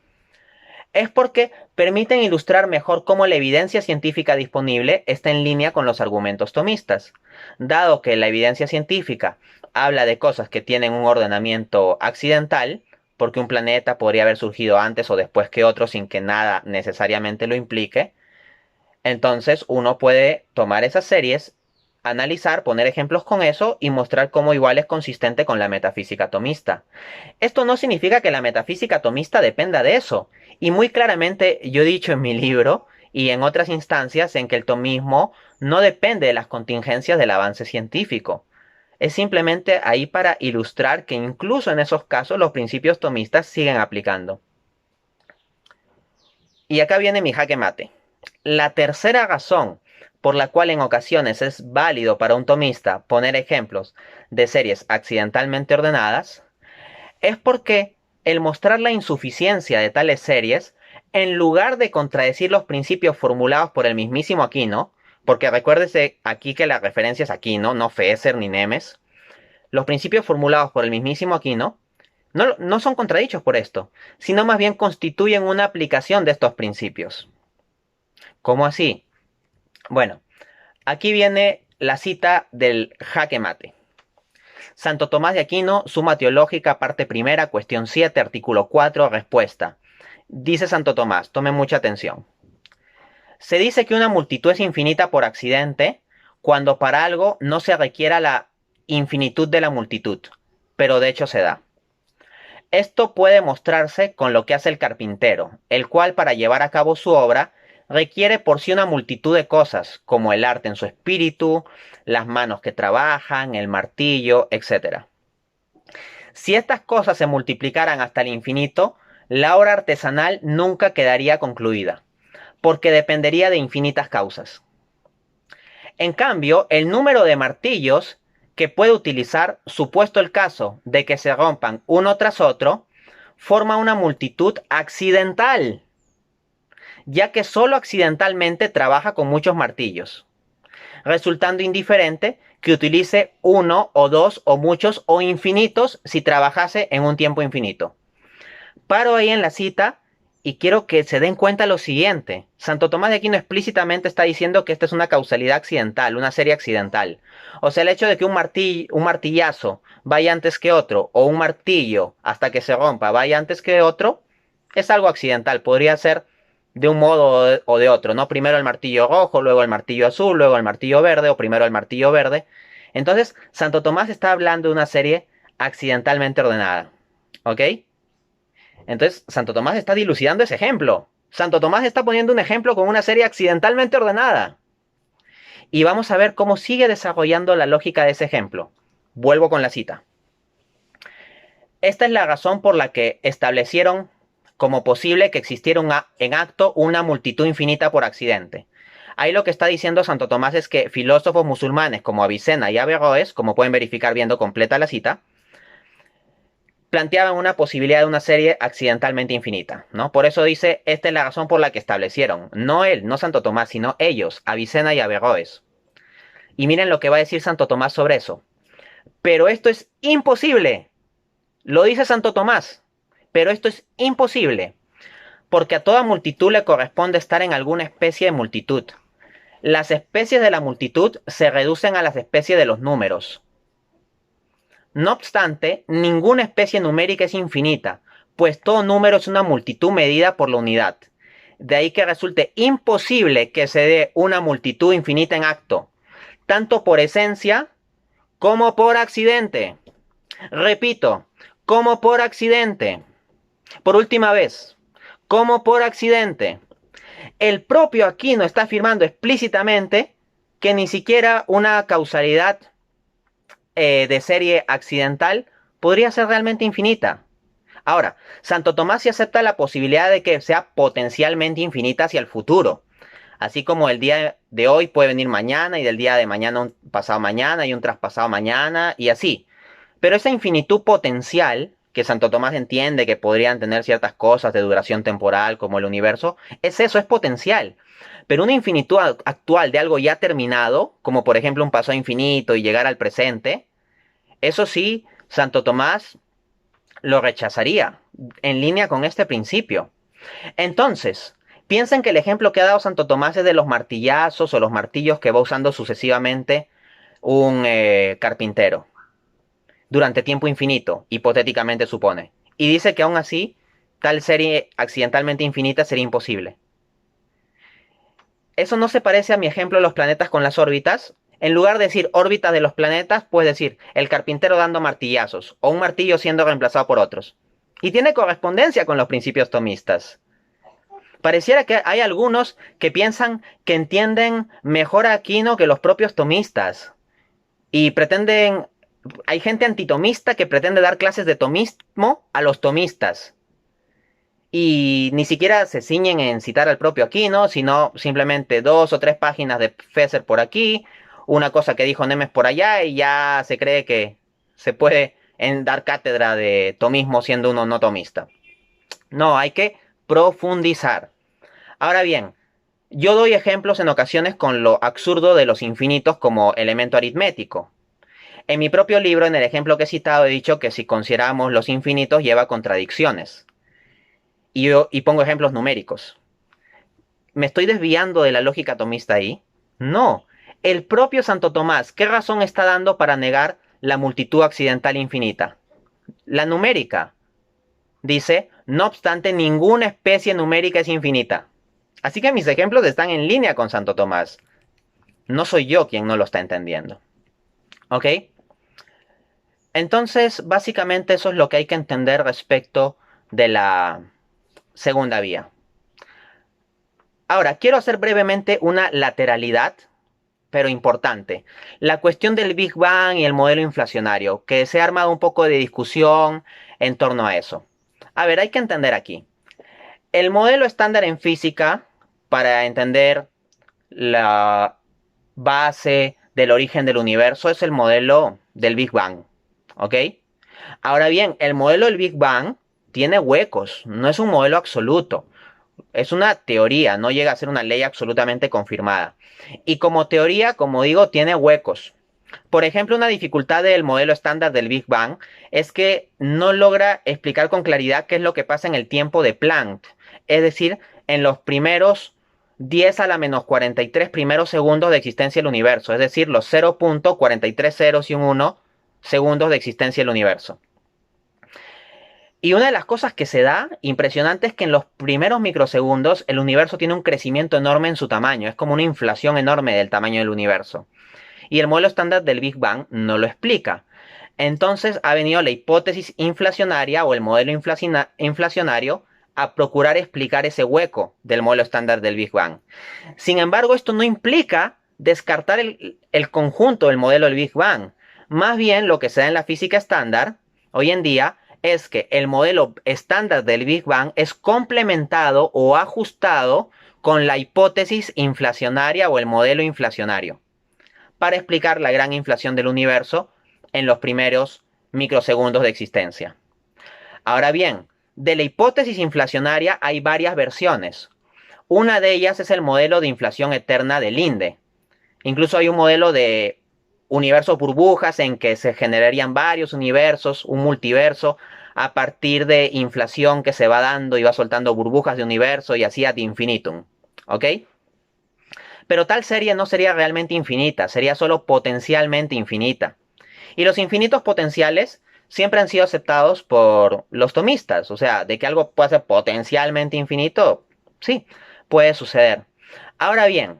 es porque permiten ilustrar mejor cómo la evidencia científica disponible está en línea con los argumentos tomistas. Dado que la evidencia científica habla de cosas que tienen un ordenamiento accidental, porque un planeta podría haber surgido antes o después que otro sin que nada necesariamente lo implique, entonces uno puede tomar esas series, analizar, poner ejemplos con eso y mostrar cómo igual es consistente con la metafísica atomista. Esto no significa que la metafísica atomista dependa de eso. Y muy claramente yo he dicho en mi libro y en otras instancias en que el tomismo no depende de las contingencias del avance científico. Es simplemente ahí para ilustrar que incluso en esos casos los principios tomistas siguen aplicando. Y acá viene mi jaque mate. La tercera razón por la cual en ocasiones es válido para un tomista poner ejemplos de series accidentalmente ordenadas es porque el mostrar la insuficiencia de tales series, en lugar de contradecir los principios formulados por el mismísimo Aquino, porque recuérdese aquí que la referencia es Aquino, no Fesser ni Nemes, los principios formulados por el mismísimo Aquino no son contradichos por esto, sino más bien constituyen una aplicación de estos principios. ¿Cómo así? Bueno, aquí viene la cita del jaque mate. Santo Tomás de Aquino, Suma Teológica, parte primera, cuestión 7, artículo 4, respuesta. Dice Santo Tomás, tome mucha atención. Se dice que una multitud es infinita por accidente cuando para algo no se requiera la infinitud de la multitud, pero de hecho se da. Esto puede mostrarse con lo que hace el carpintero, el cual para llevar a cabo su obra requiere por sí una multitud de cosas, como el arte en su espíritu, las manos que trabajan, el martillo, etc. Si estas cosas se multiplicaran hasta el infinito, la obra artesanal nunca quedaría concluida, porque dependería de infinitas causas. En cambio, el número de martillos que puede utilizar, supuesto el caso de que se rompan uno tras otro, forma una multitud accidental, ya que solo accidentalmente trabaja con muchos martillos, resultando indiferente que utilice uno o dos o muchos o infinitos si trabajase en un tiempo infinito. Paro ahí en la cita Y quiero que se den cuenta lo siguiente. Santo Tomás de Aquino explícitamente está diciendo que esta es una causalidad accidental, una serie accidental. O sea, el hecho de que un martillazo vaya antes que otro, o un martillo hasta que se rompa vaya antes que otro, es algo accidental. Podría ser de un modo o de otro, ¿no? Primero el martillo rojo, luego el martillo azul, luego el martillo verde, o primero el martillo verde. Entonces, Santo Tomás está hablando de una serie accidentalmente ordenada. ¿Ok? Entonces, Santo Tomás está dilucidando ese ejemplo. Santo Tomás está poniendo un ejemplo con una serie accidentalmente ordenada. Y vamos a ver cómo sigue desarrollando la lógica de ese ejemplo. Vuelvo con la cita. Esta es la razón por la que establecieron como posible que existiera en acto una multitud infinita por accidente. Ahí lo que está diciendo Santo Tomás es que filósofos musulmanes como Avicena y Averroes, como pueden verificar viendo completa la cita, planteaban una posibilidad de una serie accidentalmente infinita, ¿no? Por eso dice, esta es la razón por la que establecieron, no él, no Santo Tomás, sino ellos, Avicena y Averroes. Y miren lo que va a decir Santo Tomás sobre eso. Pero esto es imposible. Lo dice Santo Tomás. Pero esto es imposible. Porque a toda multitud le corresponde estar en alguna especie de multitud. Las especies de la multitud se reducen a las especies de los números. No obstante, ninguna especie numérica es infinita, pues todo número es una multitud medida por la unidad. De ahí que resulte imposible que se dé una multitud infinita en acto, tanto por esencia como por accidente. Repito, como por accidente. Por última vez, como por accidente. El propio Aquino está afirmando explícitamente que ni siquiera una causalidad de serie accidental podría ser realmente infinita. Ahora, Santo Tomás sí acepta la posibilidad de que sea potencialmente infinita hacia el futuro. Así como el día de hoy puede venir mañana y del día de mañana un pasado mañana y un traspasado mañana y así. Pero esa infinitud potencial que Santo Tomás entiende que podrían tener ciertas cosas de duración temporal como el universo, es eso, es potencial. Pero una infinitud actual de algo ya terminado, como por ejemplo un pasado infinito y llegar al presente, eso sí, Santo Tomás lo rechazaría en línea con este principio. Entonces, piensen que el ejemplo que ha dado Santo Tomás es de los martillazos o los martillos que va usando sucesivamente un carpintero durante tiempo infinito, hipotéticamente supone. Y dice que aún así, tal serie accidentalmente infinita sería imposible. ¿Eso no se parece a mi ejemplo de los planetas con las órbitas? En lugar de decir órbitas de los planetas, puedes decir el carpintero dando martillazos o un martillo siendo reemplazado por otros. Y tiene correspondencia con los principios tomistas. Pareciera que hay algunos que piensan que entienden mejor a Aquino que los propios tomistas. Y pretenden... Hay gente antitomista que pretende dar clases de tomismo a los tomistas. Y ni siquiera se ciñen en citar al propio Aquino, sino simplemente 2 o 3 páginas de Fesser por aquí, una cosa que dijo Nemes por allá, y ya se cree que se puede dar cátedra de tomismo siendo uno no tomista. No, hay que profundizar. Ahora bien, yo doy ejemplos en ocasiones con lo absurdo de los infinitos como elemento aritmético. En mi propio libro, en el ejemplo que he citado, he dicho que si consideramos los infinitos lleva contradicciones. Y pongo ejemplos numéricos. ¿Me estoy desviando de la lógica atomista ahí? No. El propio Santo Tomás, ¿qué razón está dando para negar la multitud accidental infinita? La numérica. Dice, no obstante, ninguna especie numérica es infinita. Así que mis ejemplos están en línea con Santo Tomás. No soy yo quien no lo está entendiendo. ¿Ok? Entonces, básicamente eso es lo que hay que entender respecto de la segunda vía. Ahora, quiero hacer brevemente una lateralidad, pero importante. La cuestión del Big Bang y el modelo inflacionario, que se ha armado un poco de discusión en torno a eso. A ver, hay que entender aquí. El modelo estándar en física, para entender la base del origen del universo, es el modelo del Big Bang. ¿Ok? Ahora bien, el modelo del Big Bang tiene huecos, no es un modelo absoluto. Es una teoría, no llega a ser una ley absolutamente confirmada. Y como teoría, como digo, tiene huecos. Por ejemplo, una dificultad del modelo estándar del Big Bang es que no logra explicar con claridad qué es lo que pasa en el tiempo de Planck. es decir, en los primeros 10 a la menos 43 primeros segundos de existencia del universo, es decir, los 0.43 ceros y un 1 segundos de existencia del universo. Y una de las cosas que se da impresionante es que en los primeros microsegundos el universo tiene un crecimiento enorme en su tamaño, es como una inflación enorme del tamaño del universo. Y el modelo estándar del Big Bang no lo explica. Entonces ha venido la hipótesis inflacionaria o el modelo inflacionario a procurar explicar ese hueco del modelo estándar del Big Bang. Sin embargo, esto no implica descartar el conjunto del modelo del Big Bang. Más bien, lo que se da en la física estándar hoy en día es que el modelo estándar del Big Bang es complementado o ajustado con la hipótesis inflacionaria o el modelo inflacionario para explicar la gran inflación del universo en los primeros microsegundos de existencia. Ahora bien, de la hipótesis inflacionaria hay varias versiones. Una de ellas es el modelo de inflación eterna de Linde. Incluso hay un modelo de universos burbujas en que se generarían varios universos, un multiverso, a partir de inflación que se va dando y va soltando burbujas de universo y así ad infinitum. ¿Ok? Pero tal serie no sería realmente infinita, sería solo potencialmente infinita. Y los infinitos potenciales siempre han sido aceptados por los tomistas. O sea, de que algo puede ser potencialmente infinito, sí, puede suceder. Ahora bien,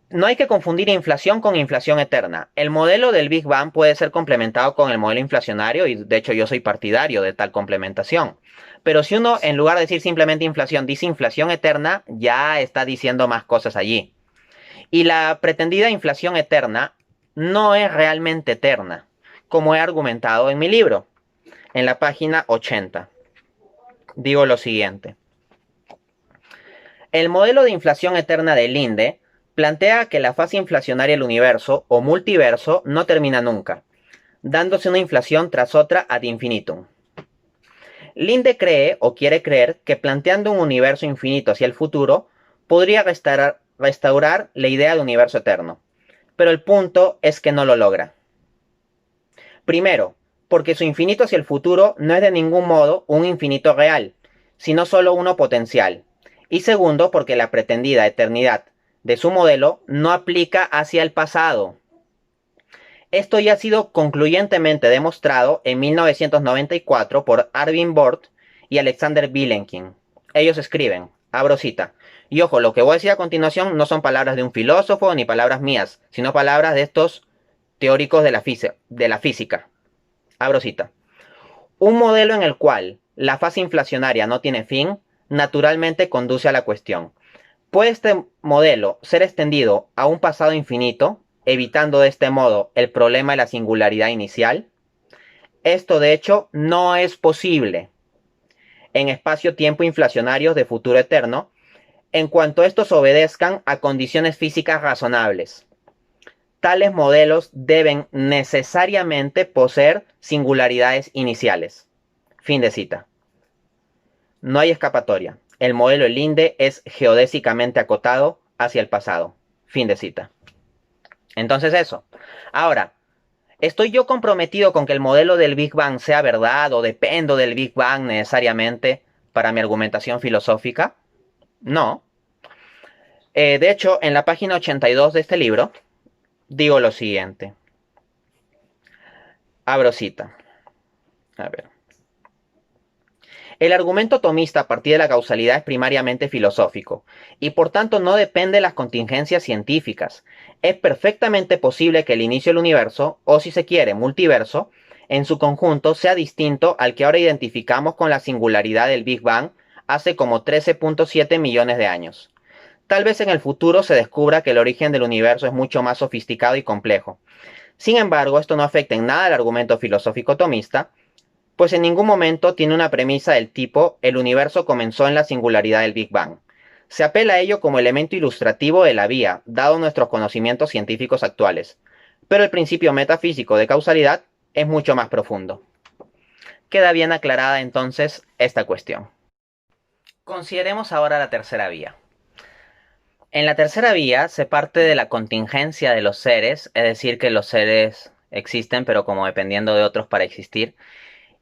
no hay que confundir inflación con inflación eterna. El modelo del Big Bang puede ser complementado con el modelo inflacionario y de hecho yo soy partidario de tal complementación. Pero si uno en lugar de decir simplemente inflación dice inflación eterna, ya está diciendo más cosas allí. Y la pretendida inflación eterna no es realmente eterna, como he argumentado en mi libro, en la página 80. Digo lo siguiente. El modelo de inflación eterna de Linde plantea que la fase inflacionaria del universo o multiverso no termina nunca, dándose una inflación tras otra ad infinitum. Linde cree o quiere creer que planteando un universo infinito hacia el futuro podría restaurar la idea de universo eterno, pero el punto es que no lo logra. Primero, porque su infinito hacia el futuro no es de ningún modo un infinito real, sino solo uno potencial. Y segundo, porque la pretendida eternidad de su modelo no aplica hacia el pasado. Esto ya ha sido concluyentemente demostrado en 1994 por Arvin Bort y Alexander Vilenkin. Ellos escriben, abro cita, y ojo, lo que voy a decir a continuación no son palabras de un filósofo ni palabras mías, sino palabras de estos teóricos de la física. Abro cita. Un modelo en el cual la fase inflacionaria no tiene fin, naturalmente conduce a la cuestión. ¿Puede este modelo ser extendido a un pasado infinito, evitando de este modo el problema de la singularidad inicial? Esto de hecho no es posible en espacio-tiempo inflacionarios de futuro eterno, en cuanto estos obedezcan a condiciones físicas razonables. Tales modelos deben necesariamente poseer singularidades iniciales. Fin de cita. No hay escapatoria. El modelo de Linde es geodésicamente acotado hacia el pasado. Fin de cita. Entonces eso. Ahora, ¿estoy yo comprometido con que el modelo del Big Bang sea verdad o dependo del Big Bang necesariamente para mi argumentación filosófica? No. De hecho, en la página 82 de este libro, digo lo siguiente. Abro cita. A ver. El argumento tomista a partir de la causalidad es primariamente filosófico, y por tanto no depende de las contingencias científicas. Es perfectamente posible que el inicio del universo, o si se quiere, multiverso, en su conjunto sea distinto al que ahora identificamos con la singularidad del Big Bang hace como 13.7 millones de años. Tal vez en el futuro se descubra que el origen del universo es mucho más sofisticado y complejo. Sin embargo, esto no afecta en nada al argumento filosófico tomista, pues en ningún momento tiene una premisa del tipo el universo comenzó en la singularidad del Big Bang. Se apela a ello como elemento ilustrativo de la vía, dado nuestros conocimientos científicos actuales. Pero el principio metafísico de causalidad es mucho más profundo. Queda bien aclarada entonces esta cuestión. Consideremos ahora la tercera vía. En la tercera vía se parte de la contingencia de los seres, es decir, que los seres existen pero como dependiendo de otros para existir,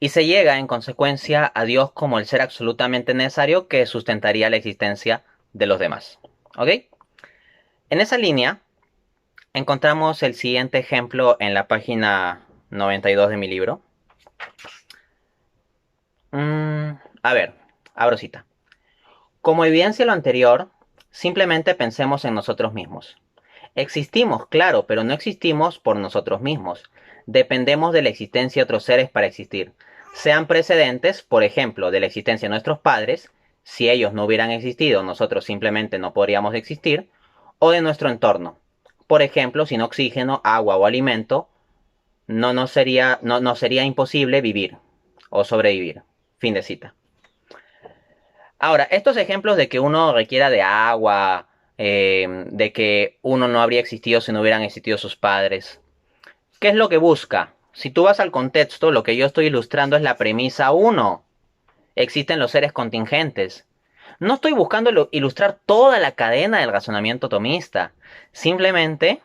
y se llega en consecuencia a Dios como el ser absolutamente necesario que sustentaría la existencia de los demás. ¿Ok? En esa línea encontramos el siguiente ejemplo en la página 92 de mi libro. A ver, abro cita. Como evidencia lo anterior, simplemente pensemos en nosotros mismos. Existimos, claro, pero no existimos por nosotros mismos. Dependemos de la existencia de otros seres para existir. Sean precedentes, por ejemplo, de la existencia de nuestros padres, si ellos no hubieran existido, nosotros simplemente no podríamos existir, o de nuestro entorno. Por ejemplo, sin oxígeno, agua o alimento, no sería imposible vivir o sobrevivir. Fin de cita. Ahora, estos ejemplos de que uno requiera de agua, de que uno no habría existido si no hubieran existido sus padres, ¿qué es lo que busca? Si tú vas al contexto, lo que yo estoy ilustrando es la premisa uno. Existen los seres contingentes. No estoy buscando ilustrar toda la cadena del razonamiento tomista. Simplemente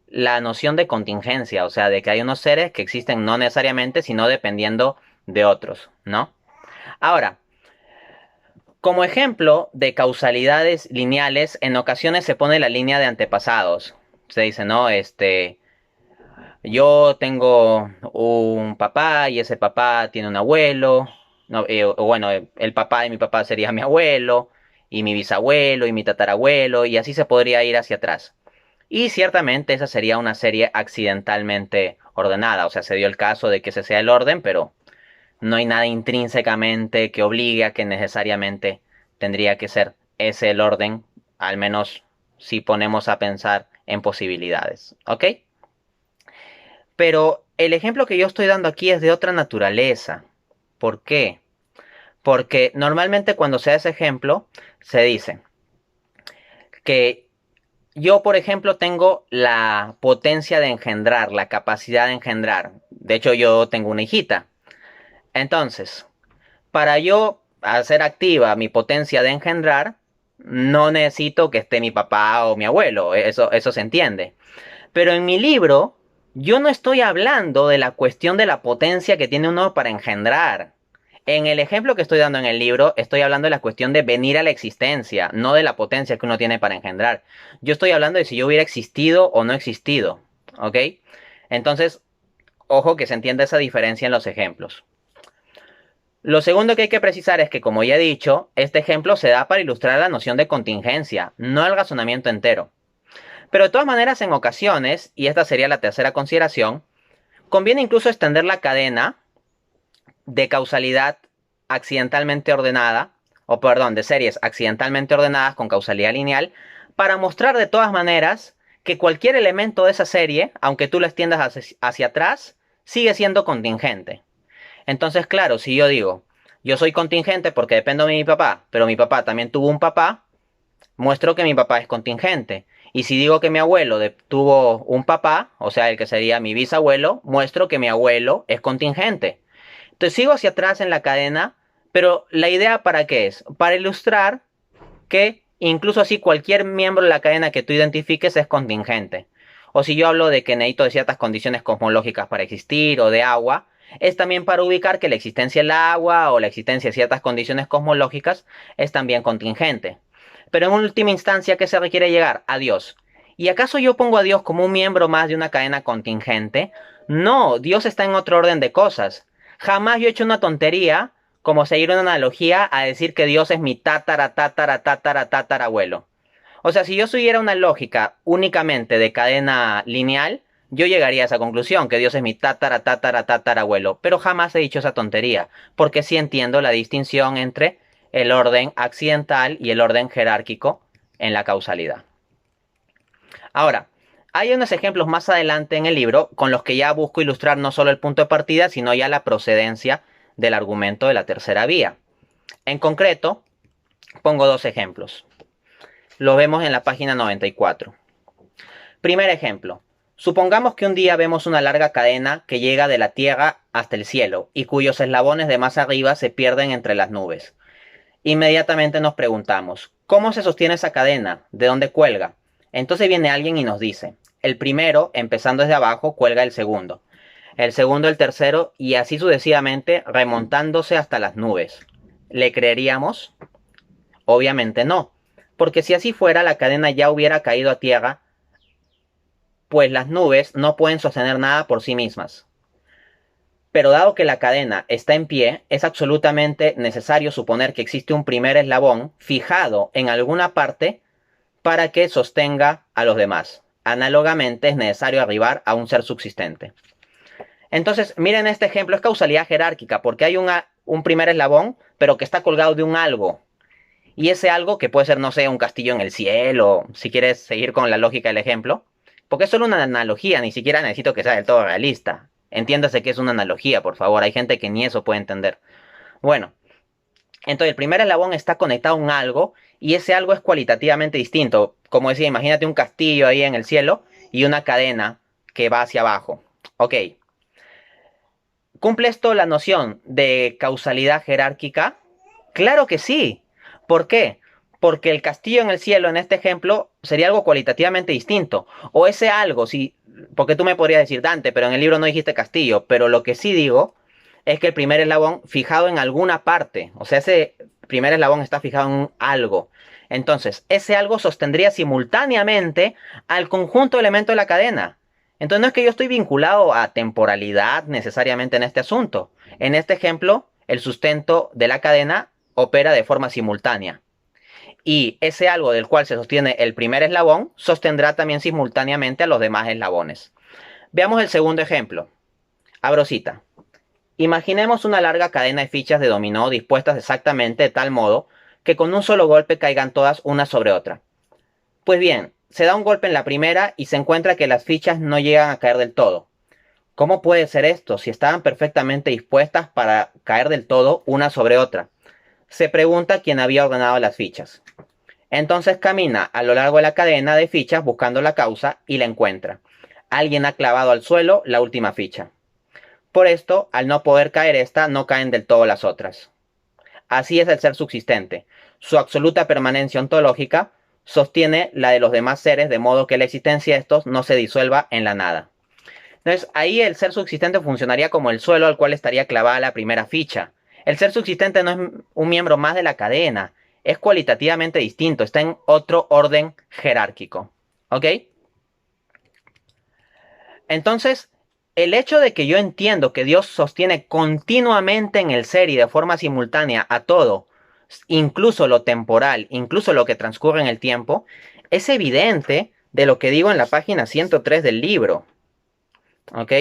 la noción de contingencia, o sea, de que hay unos seres que existen no necesariamente, sino dependiendo de otros, ¿no? Ahora, como ejemplo de causalidades lineales, en ocasiones se pone la línea de antepasados. Se dice, no, yo tengo un papá y ese papá tiene un abuelo. No, bueno, el papá de mi papá sería mi abuelo, y mi bisabuelo, y mi tatarabuelo, y así se podría ir hacia atrás. Y ciertamente esa sería una serie accidentalmente ordenada. O sea, se dio el caso de que ese sea el orden, pero no hay nada intrínsecamente que obligue a que necesariamente tendría que ser ese el orden, al menos si ponemos a pensar en posibilidades. ¿Ok? Pero el ejemplo que yo estoy dando aquí es de otra naturaleza. ¿Por qué? Porque normalmente cuando se da ese ejemplo, se dice que yo, por ejemplo, tengo la potencia de engendrar, la capacidad de engendrar. De hecho, yo tengo una hijita. Entonces, para yo hacer activa mi potencia de engendrar, no necesito que esté mi papá o mi abuelo. Eso se entiende. Pero en mi libro, yo no estoy hablando de la cuestión de la potencia que tiene uno para engendrar. En el ejemplo que estoy dando en el libro, estoy hablando de la cuestión de venir a la existencia, no de la potencia que uno tiene para engendrar. Yo estoy hablando de si yo hubiera existido o no existido. ¿Ok? Entonces, ojo que se entienda esa diferencia en los ejemplos. Lo segundo que hay que precisar es que, como ya he dicho, este ejemplo se da para ilustrar la noción de contingencia, no el razonamiento entero. Pero de todas maneras, en ocasiones, y esta sería la tercera consideración, conviene incluso extender la cadena de causalidad accidentalmente ordenada, o perdón, de series accidentalmente ordenadas con causalidad lineal, para mostrar de todas maneras que cualquier elemento de esa serie, aunque tú lo extiendas hacia atrás, sigue siendo contingente. Entonces, claro, si yo digo, yo soy contingente porque dependo de mi papá, pero mi papá también tuvo un papá, muestro que mi papá es contingente. Y si digo que mi abuelo tuvo un papá, o sea, el que sería mi bisabuelo, muestro que mi abuelo es contingente. Entonces sigo hacia atrás en la cadena, pero la idea ¿para qué es? Para ilustrar que incluso así cualquier miembro de la cadena que tú identifiques es contingente. O si yo hablo de que necesito de ciertas condiciones cosmológicas para existir o de agua, es también para ubicar que la existencia del agua o la existencia de ciertas condiciones cosmológicas es también contingente. Pero en última instancia, ¿qué se requiere llegar? A Dios. ¿Y acaso yo pongo a Dios como un miembro más de una cadena contingente? No, Dios está en otro orden de cosas. Jamás yo he hecho una tontería como seguir una analogía a decir que Dios es mi tatarabuelo. O sea, si yo siguiera una lógica únicamente de cadena lineal, yo llegaría a esa conclusión, que Dios es mi tatarabuelo. Pero jamás he dicho esa tontería, porque sí entiendo la distinción entre el orden accidental y el orden jerárquico en la causalidad. Ahora, hay unos ejemplos más adelante en el libro con los que ya busco ilustrar no solo el punto de partida, sino ya la procedencia del argumento de la tercera vía. En concreto, pongo dos ejemplos. Los vemos en la página 94. Primer ejemplo. Supongamos que un día vemos una larga cadena que llega de la Tierra hasta el cielo y cuyos eslabones de más arriba se pierden entre las nubes. Inmediatamente nos preguntamos, ¿cómo se sostiene esa cadena? ¿De dónde cuelga? Entonces viene alguien y nos dice, el primero, empezando desde abajo, cuelga el segundo. el segundo el tercero y así sucesivamente remontándose hasta las nubes. ¿Le creeríamos? Obviamente no, porque si así fuera la cadena ya hubiera caído a tierra, pues las nubes no pueden sostener nada por sí mismas. Pero dado que la cadena está en pie, es absolutamente necesario suponer que existe un primer eslabón fijado en alguna parte para que sostenga a los demás. Análogamente es necesario arribar a un ser subsistente. Entonces, miren este ejemplo, es causalidad jerárquica, porque hay un primer eslabón, pero que está colgado de un algo. Y ese algo, que puede ser, no sé, un castillo en el cielo, si quieres seguir con la lógica del ejemplo, porque es solo una analogía, ni siquiera necesito que sea del todo realista. Entiéndase que es una analogía, por favor, hay gente que ni eso puede entender. Bueno, entonces el primer eslabón está conectado a un algo, y ese algo es cualitativamente distinto. Como decía, imagínate un castillo ahí en el cielo y una cadena que va hacia abajo. Ok. ¿Cumple esto la noción de causalidad jerárquica? Claro que sí. ¿Por qué? Porque el castillo en el cielo, en este ejemplo, sería algo cualitativamente distinto. O ese algo, sí, porque tú me podrías decir, Dante, pero en el libro no dijiste castillo. Pero lo que sí digo es que el primer eslabón fijado en alguna parte. O sea, ese primer eslabón está fijado en un algo. Entonces, ese algo sostendría simultáneamente al conjunto de elementos de la cadena. Entonces no es que yo estoy vinculado a temporalidad necesariamente en este asunto. En este ejemplo, el sustento de la cadena opera de forma simultánea. Y ese algo del cual se sostiene el primer eslabón sostendrá también simultáneamente a los demás eslabones. Veamos el segundo ejemplo. Abro cita. Imaginemos una larga cadena de fichas de dominó dispuestas exactamente de tal modo que con un solo golpe caigan todas una sobre otra. Pues bien, se da un golpe en la primera y se encuentra que las fichas no llegan a caer del todo. ¿Cómo puede ser esto si estaban perfectamente dispuestas para caer del todo una sobre otra? Se pregunta quién había ordenado las fichas. Entonces camina a lo largo de la cadena de fichas buscando la causa y la encuentra. Alguien ha clavado al suelo la última ficha. Por esto, al no poder caer esta, no caen del todo las otras. Así es el ser subsistente. Su absoluta permanencia ontológica sostiene la de los demás seres, de modo que la existencia de estos no se disuelva en la nada. Entonces, ahí el ser subsistente funcionaría como el suelo al cual estaría clavada la primera ficha. El ser subsistente no es un miembro más de la cadena, es cualitativamente distinto, está en otro orden jerárquico. ¿Ok? Entonces, el hecho de que yo entiendo que Dios sostiene continuamente en el ser y de forma simultánea a todo, incluso lo temporal, incluso lo que transcurre en el tiempo, es evidente de lo que digo en la página 103 del libro. ¿Ok?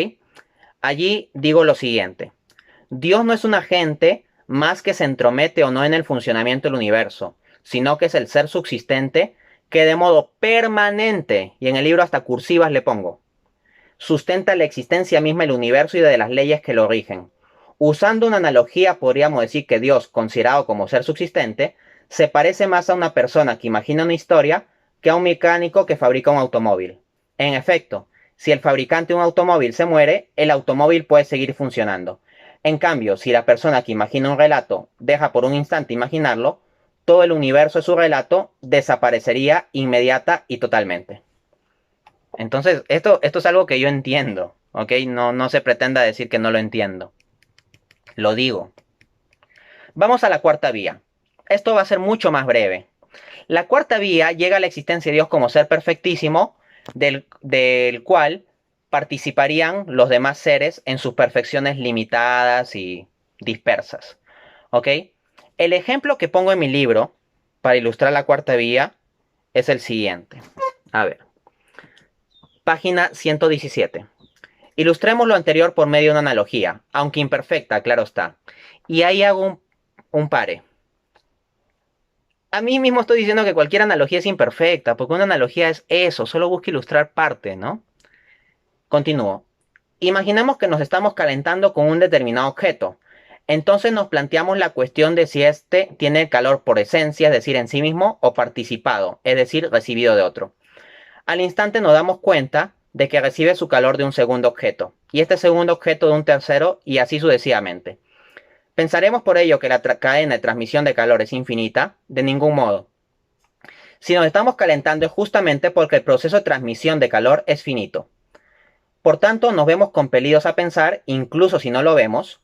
Allí digo lo siguiente. Dios no es un agente más que se entromete o no en el funcionamiento del universo, sino que es el ser subsistente que de modo permanente, y en el libro hasta cursivas le pongo, sustenta la existencia misma del universo y de las leyes que lo rigen. Usando una analogía, podríamos decir que Dios, considerado como ser subsistente, se parece más a una persona que imagina una historia que a un mecánico que fabrica un automóvil. En efecto, si el fabricante de un automóvil se muere, el automóvil puede seguir funcionando. En cambio, si la persona que imagina un relato deja por un instante imaginarlo, todo el universo de su relato desaparecería inmediata y totalmente. Entonces, esto es algo que yo entiendo, ¿ok? No se pretenda decir que no lo entiendo. Lo digo. Vamos a la cuarta vía. Esto va a ser mucho más breve. La cuarta vía llega a la existencia de Dios como ser perfectísimo, del cual participarían los demás seres en sus perfecciones limitadas y dispersas. ¿Ok? El ejemplo que pongo en mi libro para ilustrar la cuarta vía es el siguiente. A ver. Página 117. Ilustremos lo anterior por medio de una analogía, aunque imperfecta, claro está. Y ahí hago un pare. A mí mismo estoy diciendo que cualquier analogía es imperfecta, porque una analogía es eso, solo busca ilustrar parte, ¿no? Continúo. Imaginemos que nos estamos calentando con un determinado objeto. Entonces nos planteamos la cuestión de si éste tiene calor por esencia, es decir, en sí mismo, o participado, es decir, recibido de otro. Al instante nos damos cuenta de que recibe su calor de un segundo objeto, y este segundo objeto de un tercero, y así sucesivamente. ¿Pensaremos por ello que la cadena de transmisión de calor es infinita? De ningún modo. Si nos estamos calentando es justamente porque el proceso de transmisión de calor es finito. Por tanto, nos vemos compelidos a pensar, incluso si no lo vemos,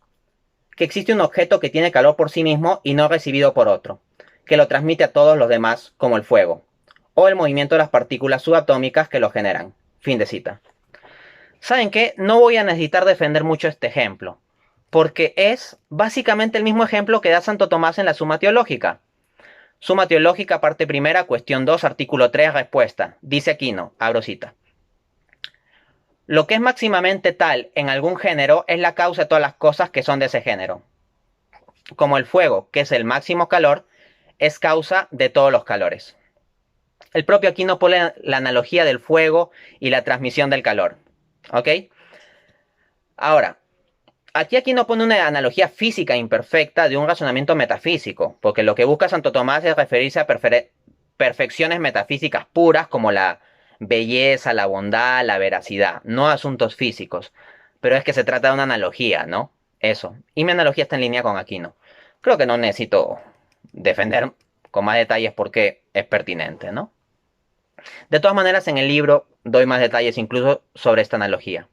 que existe un objeto que tiene calor por sí mismo y no recibido por otro, que lo transmite a todos los demás, como el fuego, o el movimiento de las partículas subatómicas que lo generan. Fin de cita. ¿Saben qué? No voy a necesitar defender mucho este ejemplo, porque es básicamente el mismo ejemplo que da Santo Tomás en la Suma Teológica. Suma Teológica, parte primera, cuestión 2, artículo 3, respuesta. Dice Aquino, abro cita. Lo que es máximamente tal en algún género es la causa de todas las cosas que son de ese género. Como el fuego, que es el máximo calor, es causa de todos los calores. El propio Aquino pone la analogía del fuego y la transmisión del calor. ¿Ok? Ahora, aquí Aquino pone una analogía física imperfecta de un razonamiento metafísico, porque lo que busca Santo Tomás es referirse a perfecciones metafísicas puras como la belleza, la bondad, la veracidad, no asuntos físicos. Pero es que se trata de una analogía, ¿no? Eso. Y mi analogía está en línea con Aquino. Creo que no necesito defender con más detalles porque es pertinente, ¿no? De todas maneras, en el libro doy más detalles incluso sobre esta analogía.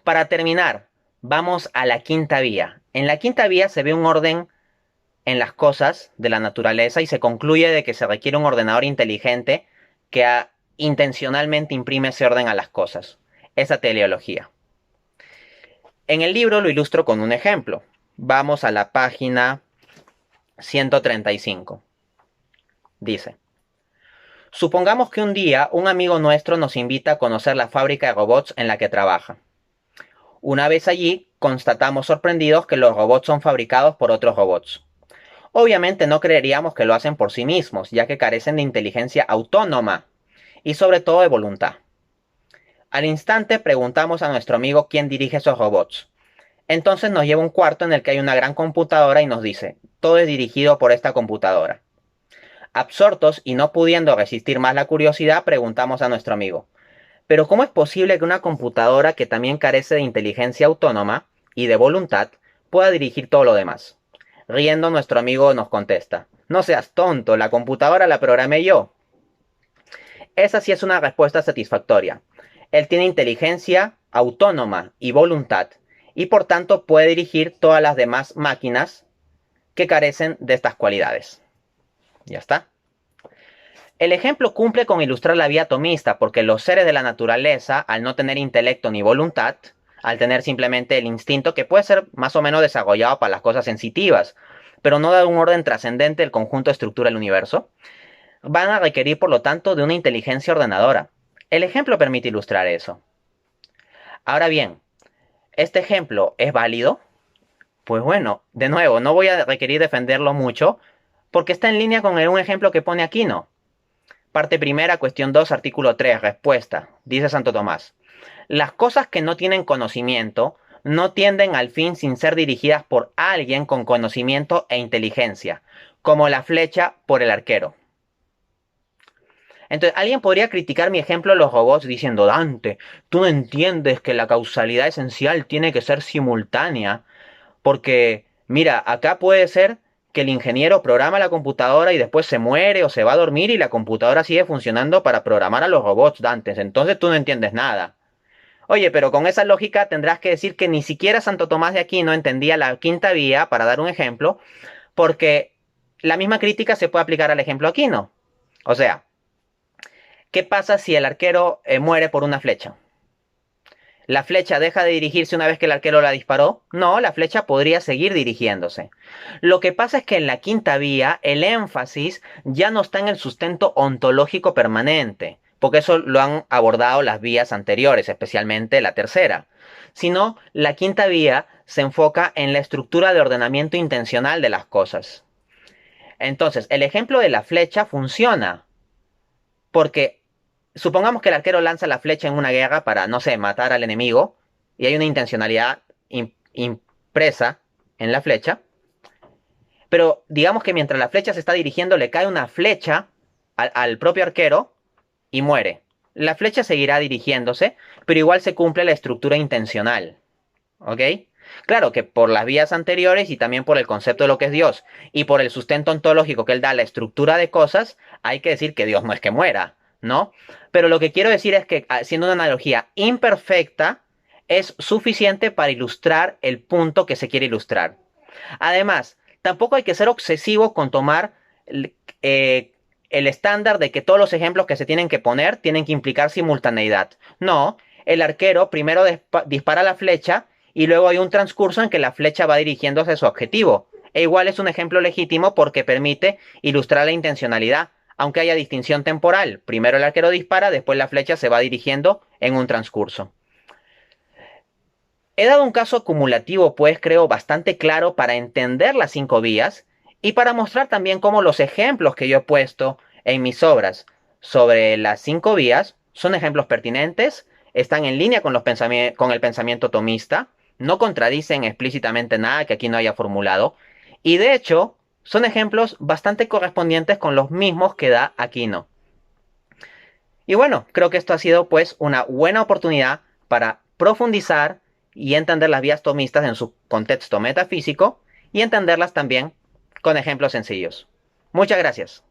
Para terminar, vamos a la quinta vía. En la quinta vía se ve un orden en las cosas de la naturaleza y se concluye de que se requiere un ordenador inteligente que intencionalmente imprime ese orden a las cosas. Esa teleología. En el libro lo ilustro con un ejemplo. Vamos a la página 135. Dice: supongamos que un día un amigo nuestro nos invita a conocer la fábrica de robots en la que trabaja. Una vez allí, constatamos sorprendidos que los robots son fabricados por otros robots. Obviamente no creeríamos que lo hacen por sí mismos, ya que carecen de inteligencia autónoma y sobre todo de voluntad. Al instante preguntamos a nuestro amigo quién dirige esos robots. Entonces nos lleva a un cuarto en el que hay una gran computadora y nos dice: todo es dirigido por esta computadora. Absortos y no pudiendo resistir más la curiosidad, preguntamos a nuestro amigo: ¿pero cómo es posible que una computadora que también carece de inteligencia autónoma y de voluntad pueda dirigir todo lo demás? Riendo, nuestro amigo nos contesta: no seas tonto, la computadora la programé yo. Esa sí es una respuesta satisfactoria. Él tiene inteligencia autónoma y voluntad, y por tanto puede dirigir todas las demás máquinas que carecen de estas cualidades. Ya está. El ejemplo cumple con ilustrar la vía atomista, porque los seres de la naturaleza, al no tener intelecto ni voluntad, al tener simplemente el instinto, que puede ser más o menos desarrollado para las cosas sensitivas, pero no da un orden trascendente del conjunto de estructura del universo, van a requerir, por lo tanto, de una inteligencia ordenadora. El ejemplo permite ilustrar eso. Ahora bien, ¿este ejemplo es válido? Pues bueno, de nuevo, no voy a requerir defenderlo mucho, porque está en línea con un ejemplo que pone Aquino. Parte primera, cuestión 2, artículo 3, respuesta. Dice Santo Tomás: las cosas que no tienen conocimiento no tienden al fin sin ser dirigidas por alguien con conocimiento e inteligencia, como la flecha por el arquero. Entonces, alguien podría criticar mi ejemplo de los robots diciendo: Dante, tú no entiendes que la causalidad esencial tiene que ser simultánea, porque, mira, acá puede ser que el ingeniero programa la computadora y después se muere o se va a dormir y la computadora sigue funcionando para programar a los robots, Dante. Entonces tú no entiendes nada. Oye, pero con esa lógica tendrás que decir que ni siquiera Santo Tomás de Aquino entendía la quinta vía, para dar un ejemplo, porque la misma crítica se puede aplicar al ejemplo Aquino. O sea, ¿qué pasa si el arquero muere por una flecha? ¿La flecha deja de dirigirse una vez que el arquero la disparó? No, la flecha podría seguir dirigiéndose. Lo que pasa es que en la quinta vía el énfasis ya no está en el sustento ontológico permanente, porque eso lo han abordado las vías anteriores, especialmente la tercera, sino la quinta vía se enfoca en la estructura de ordenamiento intencional de las cosas. Entonces, el ejemplo de la flecha funciona, porque supongamos que el arquero lanza la flecha en una guerra para, no sé, matar al enemigo, y hay una intencionalidad impresa en la flecha, pero digamos que mientras la flecha se está dirigiendo le cae una flecha al propio arquero y muere. La flecha seguirá dirigiéndose, pero igual se cumple la estructura intencional. ¿Ok? Claro que por las vías anteriores y también por el concepto de lo que es Dios y por el sustento ontológico que él da a la estructura de cosas, hay que decir que Dios no es que muera, ¿no? Pero lo que quiero decir es que, haciendo una analogía imperfecta, es suficiente para ilustrar el punto que se quiere ilustrar. Además, tampoco hay que ser obsesivo con tomar el estándar de que todos los ejemplos que se tienen que poner tienen que implicar simultaneidad. No, el arquero primero dispara la flecha y luego hay un transcurso en que la flecha va dirigiéndose a su objetivo. E igual es un ejemplo legítimo porque permite ilustrar la intencionalidad, aunque haya distinción temporal. Primero el arquero dispara, después la flecha se va dirigiendo en un transcurso. He dado un caso acumulativo, pues creo bastante claro para entender las 5 vías y para mostrar también cómo los ejemplos que yo he puesto en mis obras sobre las 5 vías son ejemplos pertinentes, están en línea con, con el pensamiento tomista, no contradicen explícitamente nada que aquí no haya formulado y de hecho son ejemplos bastante correspondientes con los mismos que da Aquino. Y bueno, creo que esto ha sido pues una buena oportunidad para profundizar y entender las vías tomistas en su contexto metafísico y entenderlas también con ejemplos sencillos. Muchas gracias.